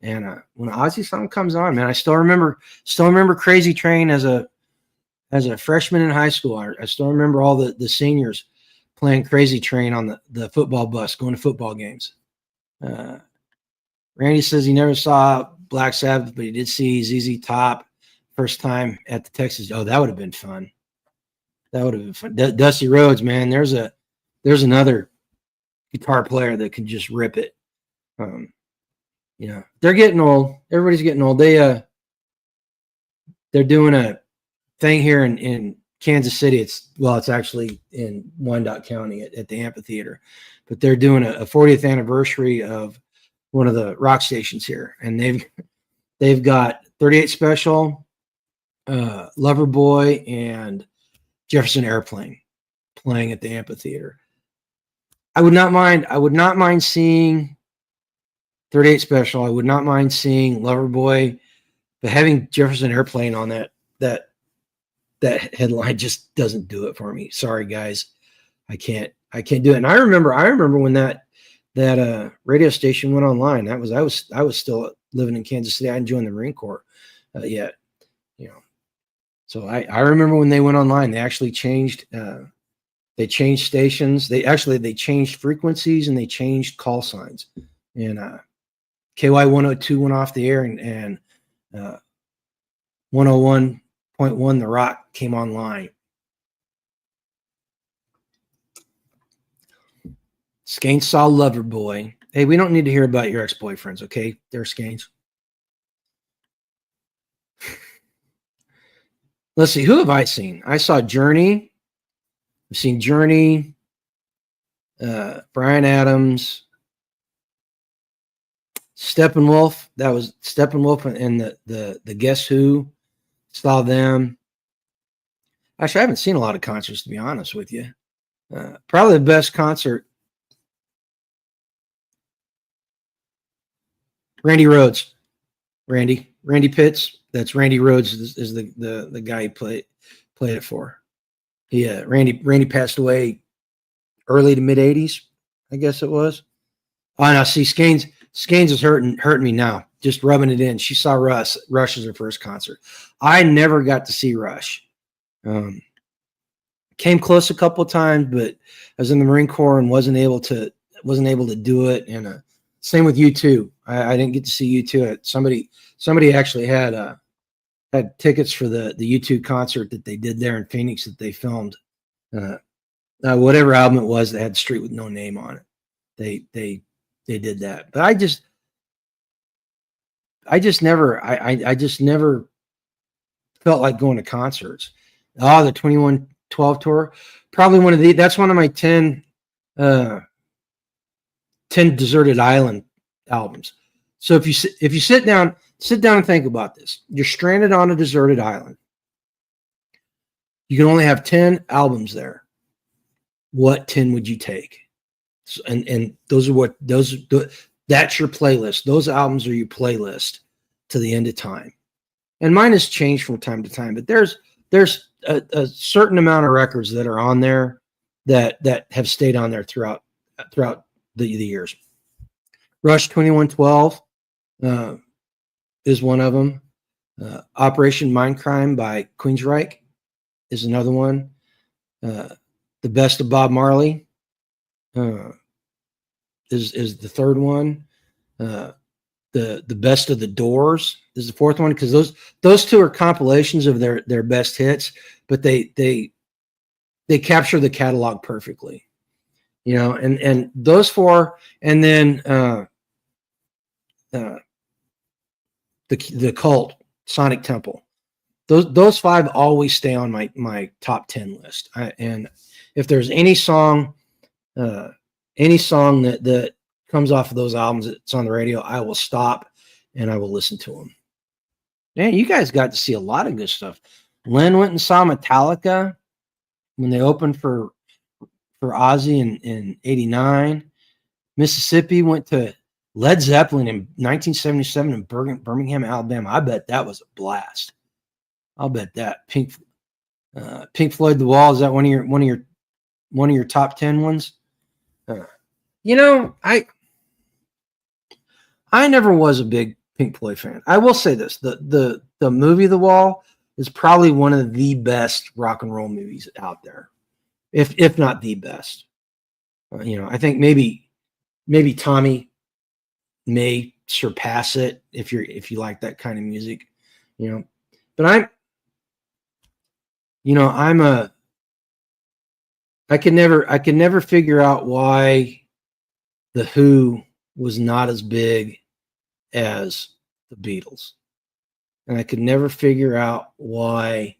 S1: And when an Ozzy song comes on, man, I still remember Crazy Train as a freshman in high school. I still remember all the seniors playing Crazy Train on the football bus, going to football games. Randy says he never saw Black Sabbath, but he did see ZZ Top first time at the Texas. Oh, that would have been fun. Dusty Rhodes, man. There's another guitar player that can just rip it. They're getting old. Everybody's getting old. They're doing a thing here in Kansas City. It's actually in Wyandotte County at the amphitheater, but they're doing a 40th anniversary of one of the rock stations here, and they've got 38 Special, Loverboy, and Jefferson Airplane playing at the amphitheater. I would not mind seeing 38 Special. I would not mind seeing Loverboy, but having Jefferson Airplane on that headline just doesn't do it for me. Sorry, guys, I can't do it. And I remember when that radio station went online. I was still living in Kansas City. I hadn't joined the Marine Corps yet, So I remember when they went online. They actually changed. They changed stations. They changed frequencies, and they changed call signs. And KY 102 went off the air, and 101.1 The Rock came online. Skanes saw Loverboy. Hey, we don't need to hear about your ex-boyfriends, okay? They're Skanes. Let's see. Who have I seen? I saw Journey. I've seen Journey. Bryan Adams. Steppenwolf. That was Steppenwolf and the Guess Who. Saw them. Actually, I haven't seen a lot of concerts, to be honest with you. Probably the best concert. Randy Rhoads. Randy Pitts. That's Randy Rhoads is the guy he played it for. Yeah, Randy passed away early to mid 80s, I guess it was. Oh no, see, Skanes is hurting me now. Just rubbing it in. She saw Rush as her first concert. I never got to see Rush. Came close a couple of times, but I was in the Marine Corps and wasn't able to do it. And same with U2. I didn't get to see U2. Somebody actually had tickets for the U2 concert that they did there in Phoenix that they filmed. Whatever album it was that had Street with No Name on it. They did that. But I just never felt like going to concerts. Oh, the 2112 tour, probably that's one of my 10 Deserted Island albums. So if you sit down and think about this, you're stranded on a deserted island. You can only have 10 albums there. What 10 would you take? And that's your playlist. Those albums are your playlist to the end of time. And mine has changed from time to time, but there's a certain amount of records that are on there that have stayed on there throughout the years. Rush 2112 is one of them. Operation Mindcrime by Queensryche is another one. The Best of Bob Marley is the third one. The Best of the Doors is the fourth one, because those two are compilations of their best hits, but they capture the catalog perfectly, and those four, and then the Cult, Sonic Temple, those five always stay on my top 10 list. And if there's any song that comes off of those albums that's on the radio, I will stop and I will listen to them. Man, you guys got to see a lot of good stuff. Len went and saw Metallica when they opened for Ozzy in 89. Mississippi went to Led Zeppelin in 1977 in Birmingham, Alabama. I bet that was a blast. I'll bet that. Pink Floyd, The Wall, is that one of your top 10 ones? I never was a big Pink Floyd fan. I will say this: the movie The Wall is probably one of the best rock and roll movies out there, if not the best. I think maybe Tommy may surpass it if you like that kind of music, But I could never figure out why the Who was not as big as the Beatles. And I could never figure out why,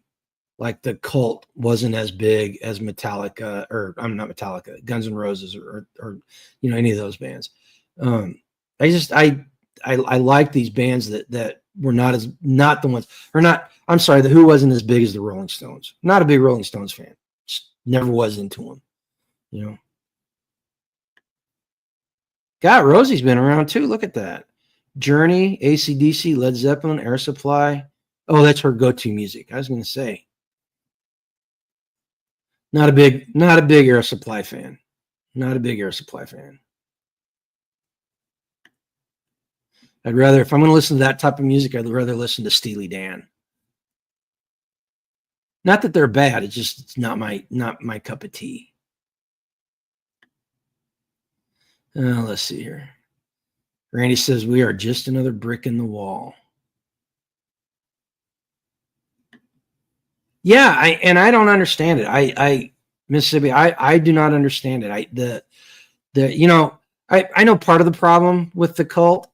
S1: like, the Cult wasn't as big as Metallica, or I'm not Metallica, Guns N' Roses, or any of those bands. I like these bands that were not the ones, or not. I'm sorry, the Who wasn't as big as the Rolling Stones. Not a big Rolling Stones fan. Just never was into them. God, Rosie's been around too. Look at that. Journey, AC/DC, Led Zeppelin, Air Supply. Oh, that's her go-to music. I was going to say. Not a big Air Supply fan. Not a big Air Supply fan. I'd rather, if I'm going to listen to that type of music, I'd rather listen to Steely Dan. Not that they're bad. It's not my cup of tea. Let's see here. Randy says, we are just another brick in the wall. Yeah, I don't understand it. Mississippi, I do not understand it. I know part of the problem with the cult.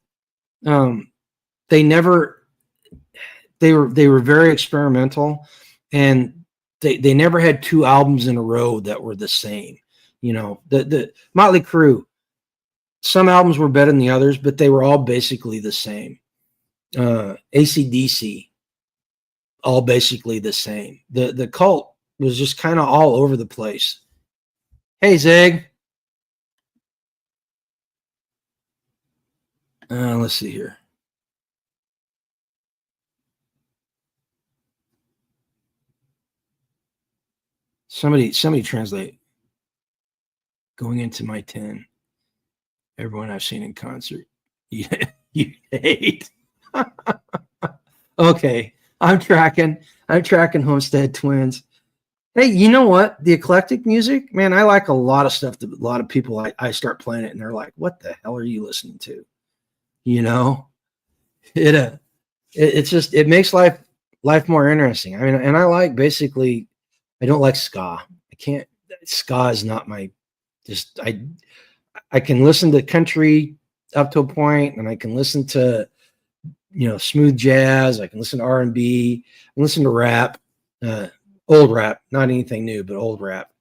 S1: They never they were very experimental, and they never had two albums in a row that were the same. The Motley Crue, some albums were better than the others, but they were all basically the same. AC/DC, all basically the same. The cult was just kind of all over the place. Hey, Zeg. Let's see here. Somebody translate. Going into my 10. Everyone I've seen in concert. You hate. Okay. I'm tracking Homestead Twins. Hey, you know what? The eclectic music, man, I like a lot of stuff that a lot of people, I start playing it and they're like, what the hell are you listening to? It makes life more interesting. I mean, and I like basically, I don't like ska. Ska is not my, I can listen to country up to a point, and I can listen to, smooth jazz. I can listen to R&B. I can listen to rap, old rap, not anything new, but old rap.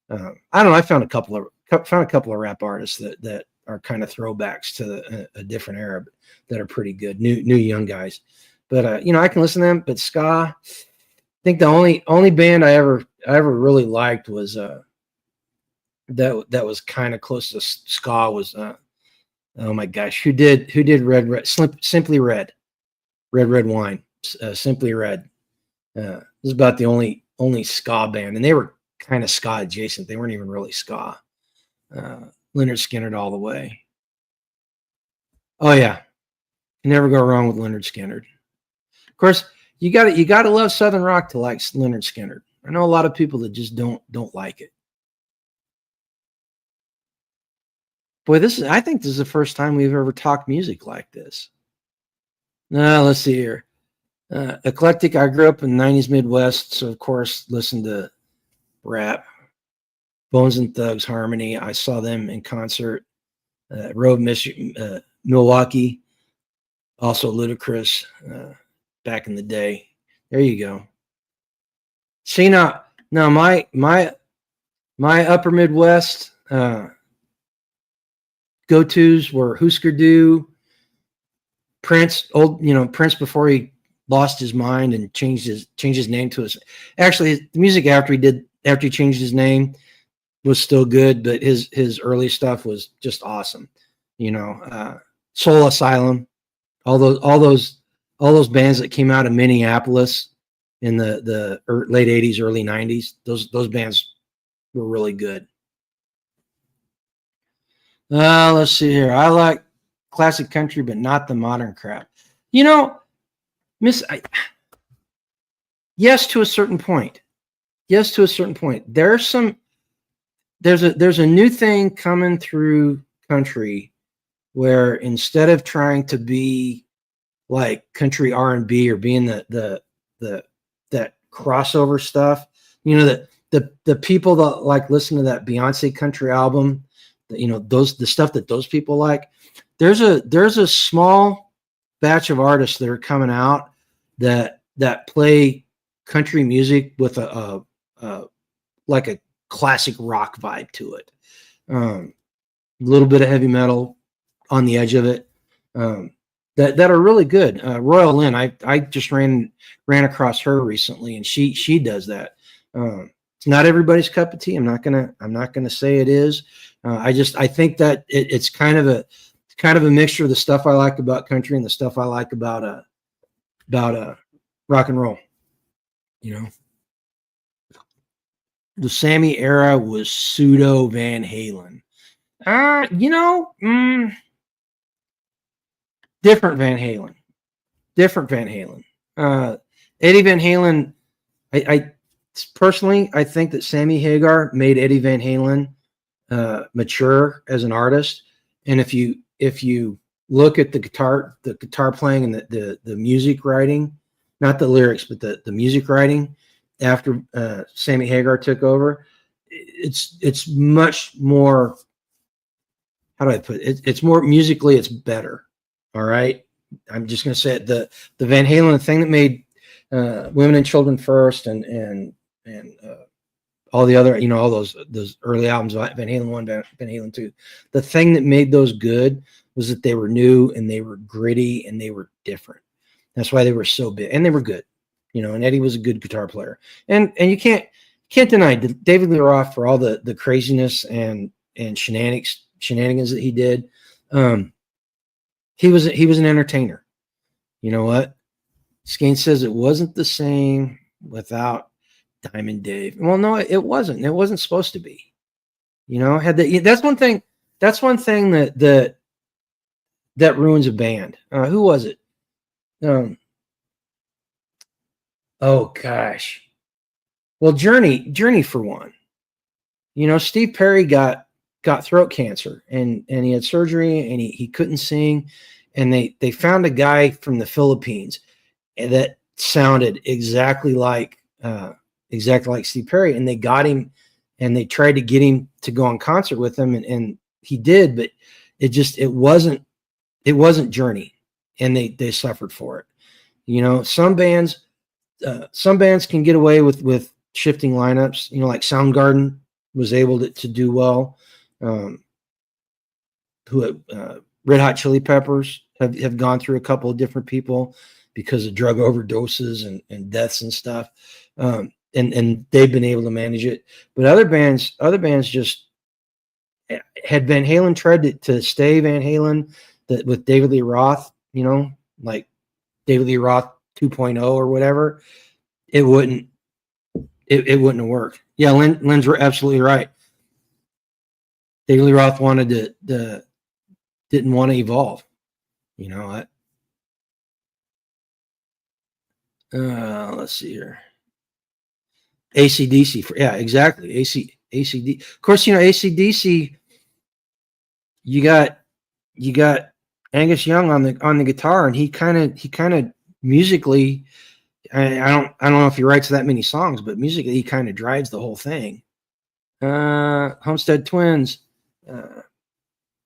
S1: I don't know. I found a couple of rap artists that are kind of throwbacks to a different era that are pretty good. New young guys, but I can listen to them. But ska, I think the only band I ever really liked was that was kind of close to ska was oh my gosh, who did Simply Red Wine, Simply Red. This is about the only ska band, and they were kind of ska adjacent. They weren't even really ska. Leonard Skinner all the way. Oh yeah, you never go wrong with Leonard Skinner. Of course, you got to love Southern rock to like Leonard Skinner. I know a lot of people that just don't like it. Boy, I think this is the first time we've ever talked music like this. Now, let's see here. Eclectic, I grew up in the 90s Midwest, so of course listened to rap. Bones and Thugs, Harmony. I saw them in concert. Road, Milwaukee. Also Ludacris back in the day. There you go. See, now my upper Midwest go-tos were Husker Du, Prince, Prince before he lost his mind and changed his name to us. Actually, the music after he changed his name was still good, but his early stuff was just awesome. Soul Asylum, all those bands that came out of Minneapolis in the late 80s, early 90s, those bands were really good. Let's see here. I like classic country, but not the modern crap. Yes, to a certain point. There's a new thing coming through country where instead of trying to be like country R&B or being that crossover stuff, the people that like listen to that Beyonce country album, the stuff that those people like, there's a small batch of artists that are coming out that play country music with a like a classic rock vibe to it. A little bit of heavy metal on the edge of it. That are really good. Royal Lynn, I just ran across her recently, and she does that. It's not everybody's cup of tea. I'm not gonna say it is. I think that it's kind of a mixture of the stuff I like about country and the stuff I like about rock and roll. The Sammy era was pseudo Van Halen. Different Van Halen. Eddie Van Halen. I personally, I think that Sammy Hagar made Eddie Van Halen mature as an artist. And if you look at the guitar playing and the music writing, not the lyrics, but the music writing after Sammy Hagar took over, it's much more how do I put it? It's more musically, it's better. All right. I'm just going to say it. The Van Halen, the thing that made Women and Children First and all the other, all those early albums, Van Halen 1, Van Halen 2, the thing that made those good was that they were new and they were gritty and they were different. That's why they were so big, and they were good, and Eddie was a good guitar player. And you can't deny David Lee Roth for all the craziness and shenanigans that he did. He was an entertainer. You know what? Skane says it wasn't the same without Diamond Dave. Well, no, it wasn't. It wasn't supposed to be. That's one thing. That's one thing that ruins a band. Who was it? Oh gosh. Well, Journey for one. Steve Perry got throat cancer and he had surgery and he couldn't sing, and they found a guy from the Philippines that sounded exactly like Steve Perry, and they got him and they tried to get him to go on concert with them, and he did, but it wasn't Journey, and they suffered for it. Some bands can get away with shifting lineups, like Soundgarden was able to do well. Red Hot Chili Peppers have gone through a couple of different people because of drug overdoses and deaths and stuff. And they've been able to manage it. But other bands just had Van Halen tried to stay Van Halen with David Lee Roth, like David Lee Roth 2.0 or whatever, it wouldn't have worked. Yeah, Lynn's absolutely right. David Lee Roth didn't want to evolve. Let's see here. AC/DC yeah, exactly. ACD. Of course, AC/DC. You got Angus Young on the guitar, and he kind of musically. I don't know if he writes that many songs, but musically he kind of drives the whole thing. Homestead Twins.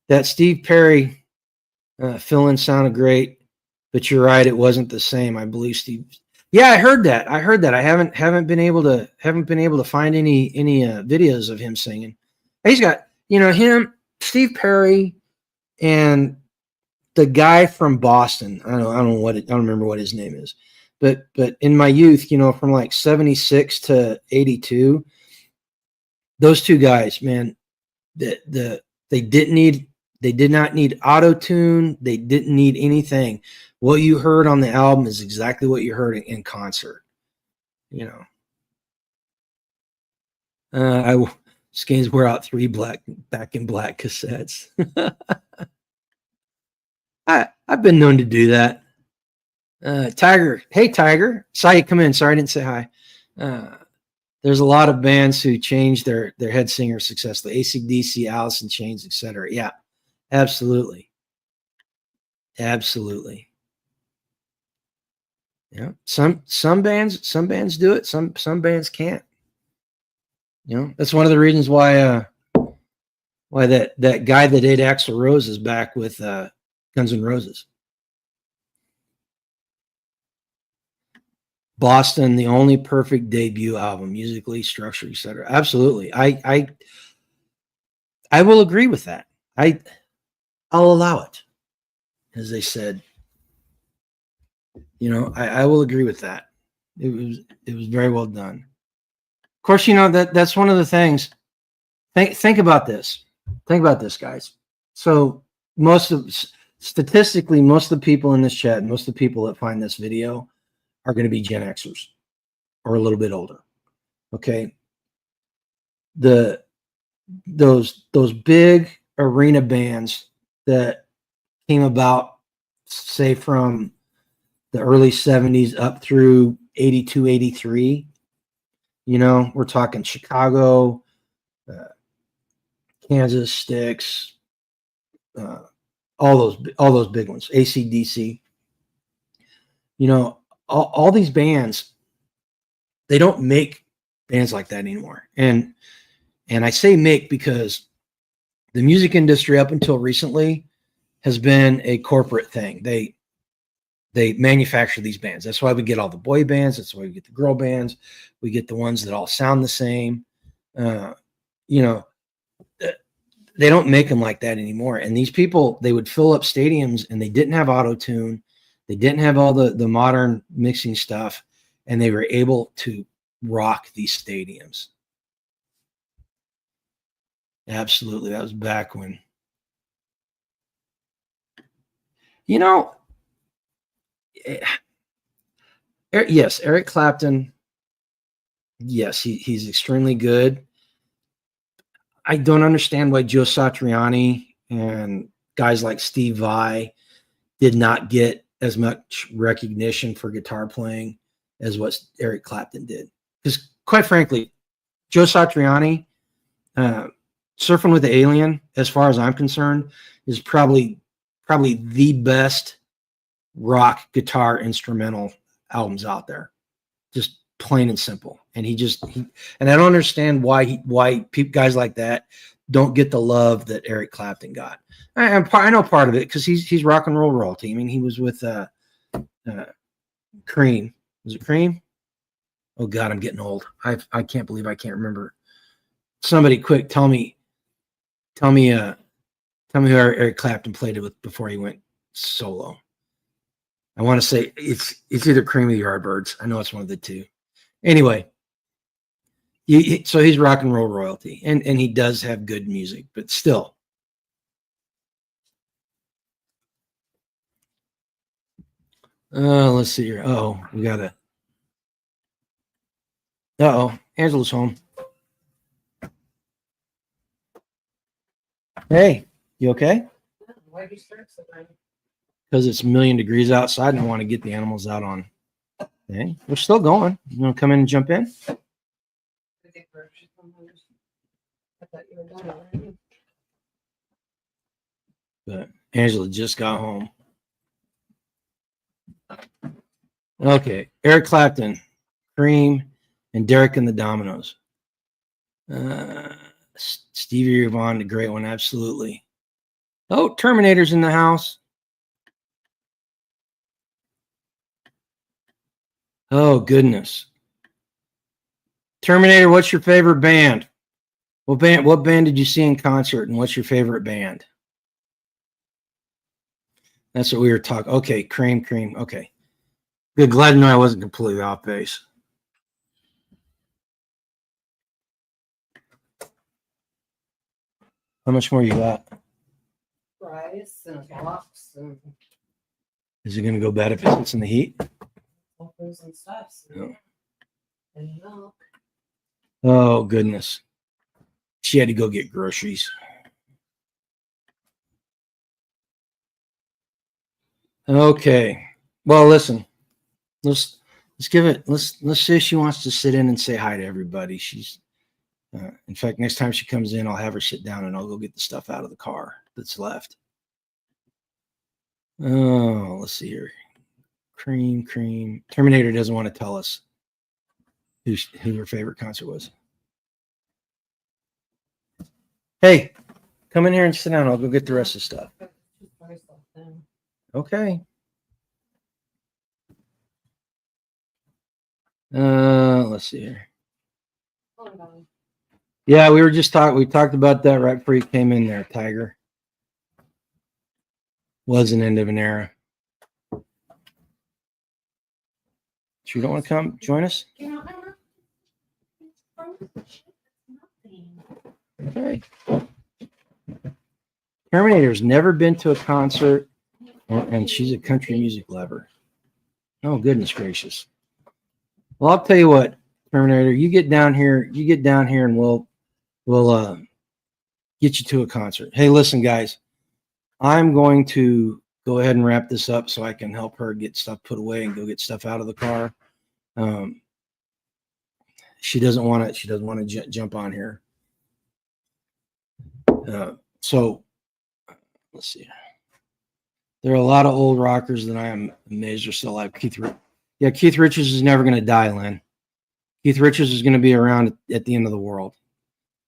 S1: That Steve Perry fill-in sounded great, but you're right, it wasn't the same. I believe Steve. Yeah, I heard that. I haven't been able to find any videos of him singing. He's got him, Steve Perry, and the guy from Boston. I don't remember what his name is, but in my youth, from like 76 to 82, those two guys, man, they did not need auto-tune. They didn't need anything. What you heard on the album is exactly what you heard in concert. Skanes wear out 3 Back in Black cassettes. I've been known to do that. Tiger. Hey, Tiger. Saw you come in. Sorry I didn't say hi. There's a lot of bands who changed their head singer successfully. AC/DC, Alice in Chains, etc. Yeah, absolutely. Absolutely. Yeah. Some bands do it. Some bands can't. That's one of the reasons why that guy that ate Axl Rose is back with Guns N' Roses. Boston, the only perfect debut album, musically, structure, etc. Absolutely. I will agree with that. I'll allow it, as they said. I will agree with that. It was very well done. Of course, that's one of the things. Think about this. Think about this, guys. So statistically, most of the people in this chat, most of the people that find this video are going to be Gen Xers or a little bit older. Okay. Those big arena bands that came about, say, from the early 70s up through 82, 83, we're talking Chicago, Kansas, Styx, all those big ones, AC/DC. All these bands, they don't make bands like that anymore. And I say make because the music industry up until recently has been a corporate thing. They manufacture these bands. That's why we get all the boy bands. That's why we get the girl bands. We get the ones that all sound the same. You know, they don't make them like that anymore. And these people, they would fill up stadiums, and they didn't have auto-tune. They didn't have all the modern mixing stuff, and they were able to rock these stadiums. Absolutely. That was back when, you know, yes, Eric Clapton. Yes, he's extremely good. I don't understand why Joe Satriani and guys like Steve Vai did not get as much recognition for guitar playing as what Eric Clapton did. Because quite frankly, Joe Satriani, Surfing with the Alien, as far as I'm concerned, is probably the best rock guitar instrumental albums out there. Just plain and simple. And and I don't understand why guys like that don't get the love that Eric Clapton got. I know part of it because he's rock and roll royalty. I mean, he was with Cream. Was it Cream? Oh God, I'm getting old. I can't believe I can't remember. Somebody quick tell me who Eric Clapton played it with before he went solo. I want to say it's either Cream or the Yardbirds. I know it's one of the two. Anyway, so he's rock and roll royalty, and he does have good music, but still. Let's see here. We got a. Angela's home. Hey, you okay? Why do you start so late? Because it's 1,000,000 degrees outside, and I want to get the animals out on. Okay, we're still going. You want to come in and jump in? But Angela just got home. Okay, Eric Clapton, Cream, and Derek and the Dominoes. Stevie Ray Vaughan, the great one, absolutely. Oh, Terminator's in the house. Oh, goodness. Terminator, what's your favorite band? What band did you see in concert, and what's your favorite band? That's what we were talking. Okay, Cream. Okay. Good. Glad to know I wasn't completely off base. How much more you got?
S2: Rice and a box. And
S1: is it going to go bad if it sits in the heat?
S2: all frozen stuff. So
S1: No.
S2: and milk.
S1: Oh, goodness. She had to go get groceries. Okay. Well, listen. Let's give it. Let's see if she wants to sit in and say hi to everybody. She's. In fact, next time she comes in, I'll have her sit down and I'll go get the stuff out of the car that's left. Oh, let's see here. Cream. Terminator doesn't want to tell us who her favorite concert was. Hey, come in here and sit down. I'll go get the rest of the stuff. Okay. Let's see here. Yeah, we were just talking. We talked about that right before you came in there, Tiger. Was an end of an era. You don't want to come join us? Okay. Terminator's never been to a concert, and she's a country music lover. Oh, goodness gracious. Well, I'll tell you what, Terminator, you get down here, and we'll get you to a concert. Hey, listen, guys, I'm going to go ahead and wrap this up so I can help her get stuff put away and go get stuff out of the car. She doesn't want to jump on here. So let's see. There are a lot of old rockers that I am amazed are still alive. Keith Richards is never going to die, Lynn. Keith Richards is going to be around at the end of the world.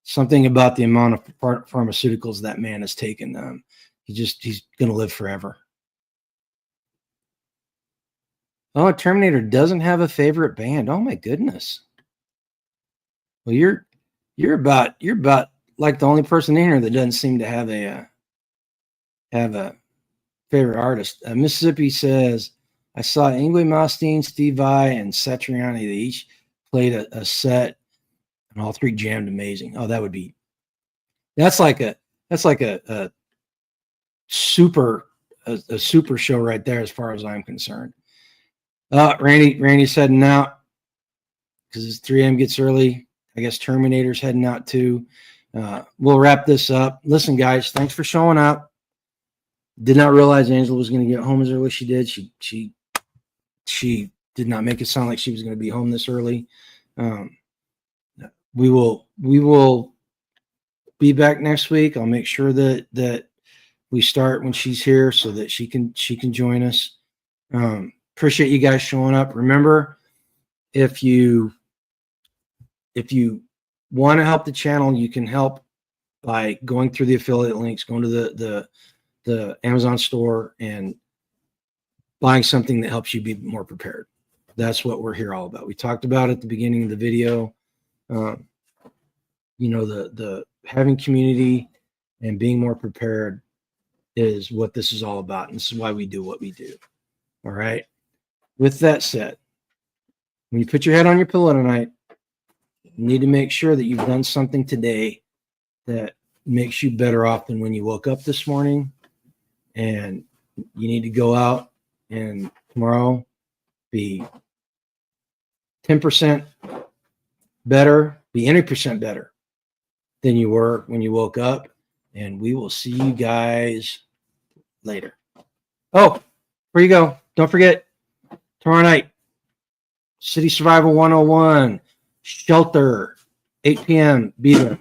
S1: something about the amount of pharmaceuticals that man has taken. He's going to live forever. Oh, Terminator doesn't have a favorite band. Oh my goodness. Well, you're about like the only person in here that doesn't seem to have a favorite artist. Mississippi says, I saw Yngwie Malmsteen, Steve Vai, and Satriani. They each played a set, and all three jammed amazing. Oh, that's like a super show right there, as far as I'm concerned. Randy's heading out because it's 3 a.m. gets early. I guess Terminator's heading out too. We'll wrap this up. Listen, guys, thanks for showing up. Did not realize Angela was going to get home as early as she did. She did not make it sound like she was going to be home this early. We will be back next week. I'll make sure that we start when she's here so that she can join us. Appreciate you guys showing up. Remember, if you want to help the channel, you can help by going through the affiliate links, going to the Amazon store and buying something that helps you be more prepared. That's what we're here all about. We talked about at the beginning of the video, the having community and being more prepared is what this is all about. And this is why we do what we do. All right. With that said, when you put your head on your pillow tonight, you need to make sure that you've done something today that makes you better off than when you woke up this morning. And you need to go out and tomorrow be 10% better, be any percent better than you were when you woke up. And we will see you guys later. Oh, before you go, don't forget, tomorrow night, City Survival 101, Shelter, 8 p.m. Be there.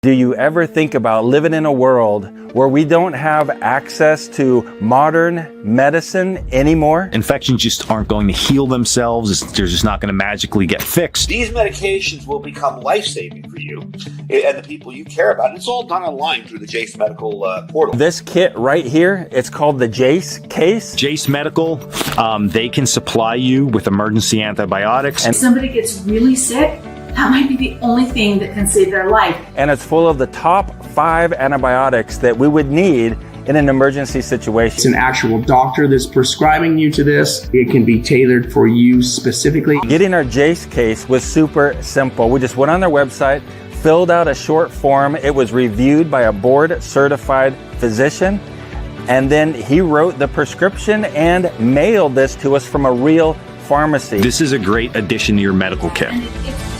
S3: Do you ever think about living in a world where we don't have access to modern medicine anymore?
S4: Infections just aren't going to heal themselves. They're just not going to magically get fixed.
S5: These medications will become life-saving for you and the people you care about. And it's all done online through the Jace Medical portal.
S3: This kit right here, it's called the Jace case.
S4: Jace Medical, they can supply you with emergency antibiotics.
S6: If somebody gets really sick, that might be the only thing that can save their life.
S3: And it's full of the top 5 antibiotics that we would need in an emergency situation.
S7: It's an actual doctor that's prescribing you to this. It can be tailored for you specifically.
S3: Getting our Jace case was super simple. We just went on their website, filled out a short form. It was reviewed by a board-certified physician, and then he wrote the prescription and mailed this to us from a real pharmacy.
S4: This is a great addition to your medical kit.
S6: And it's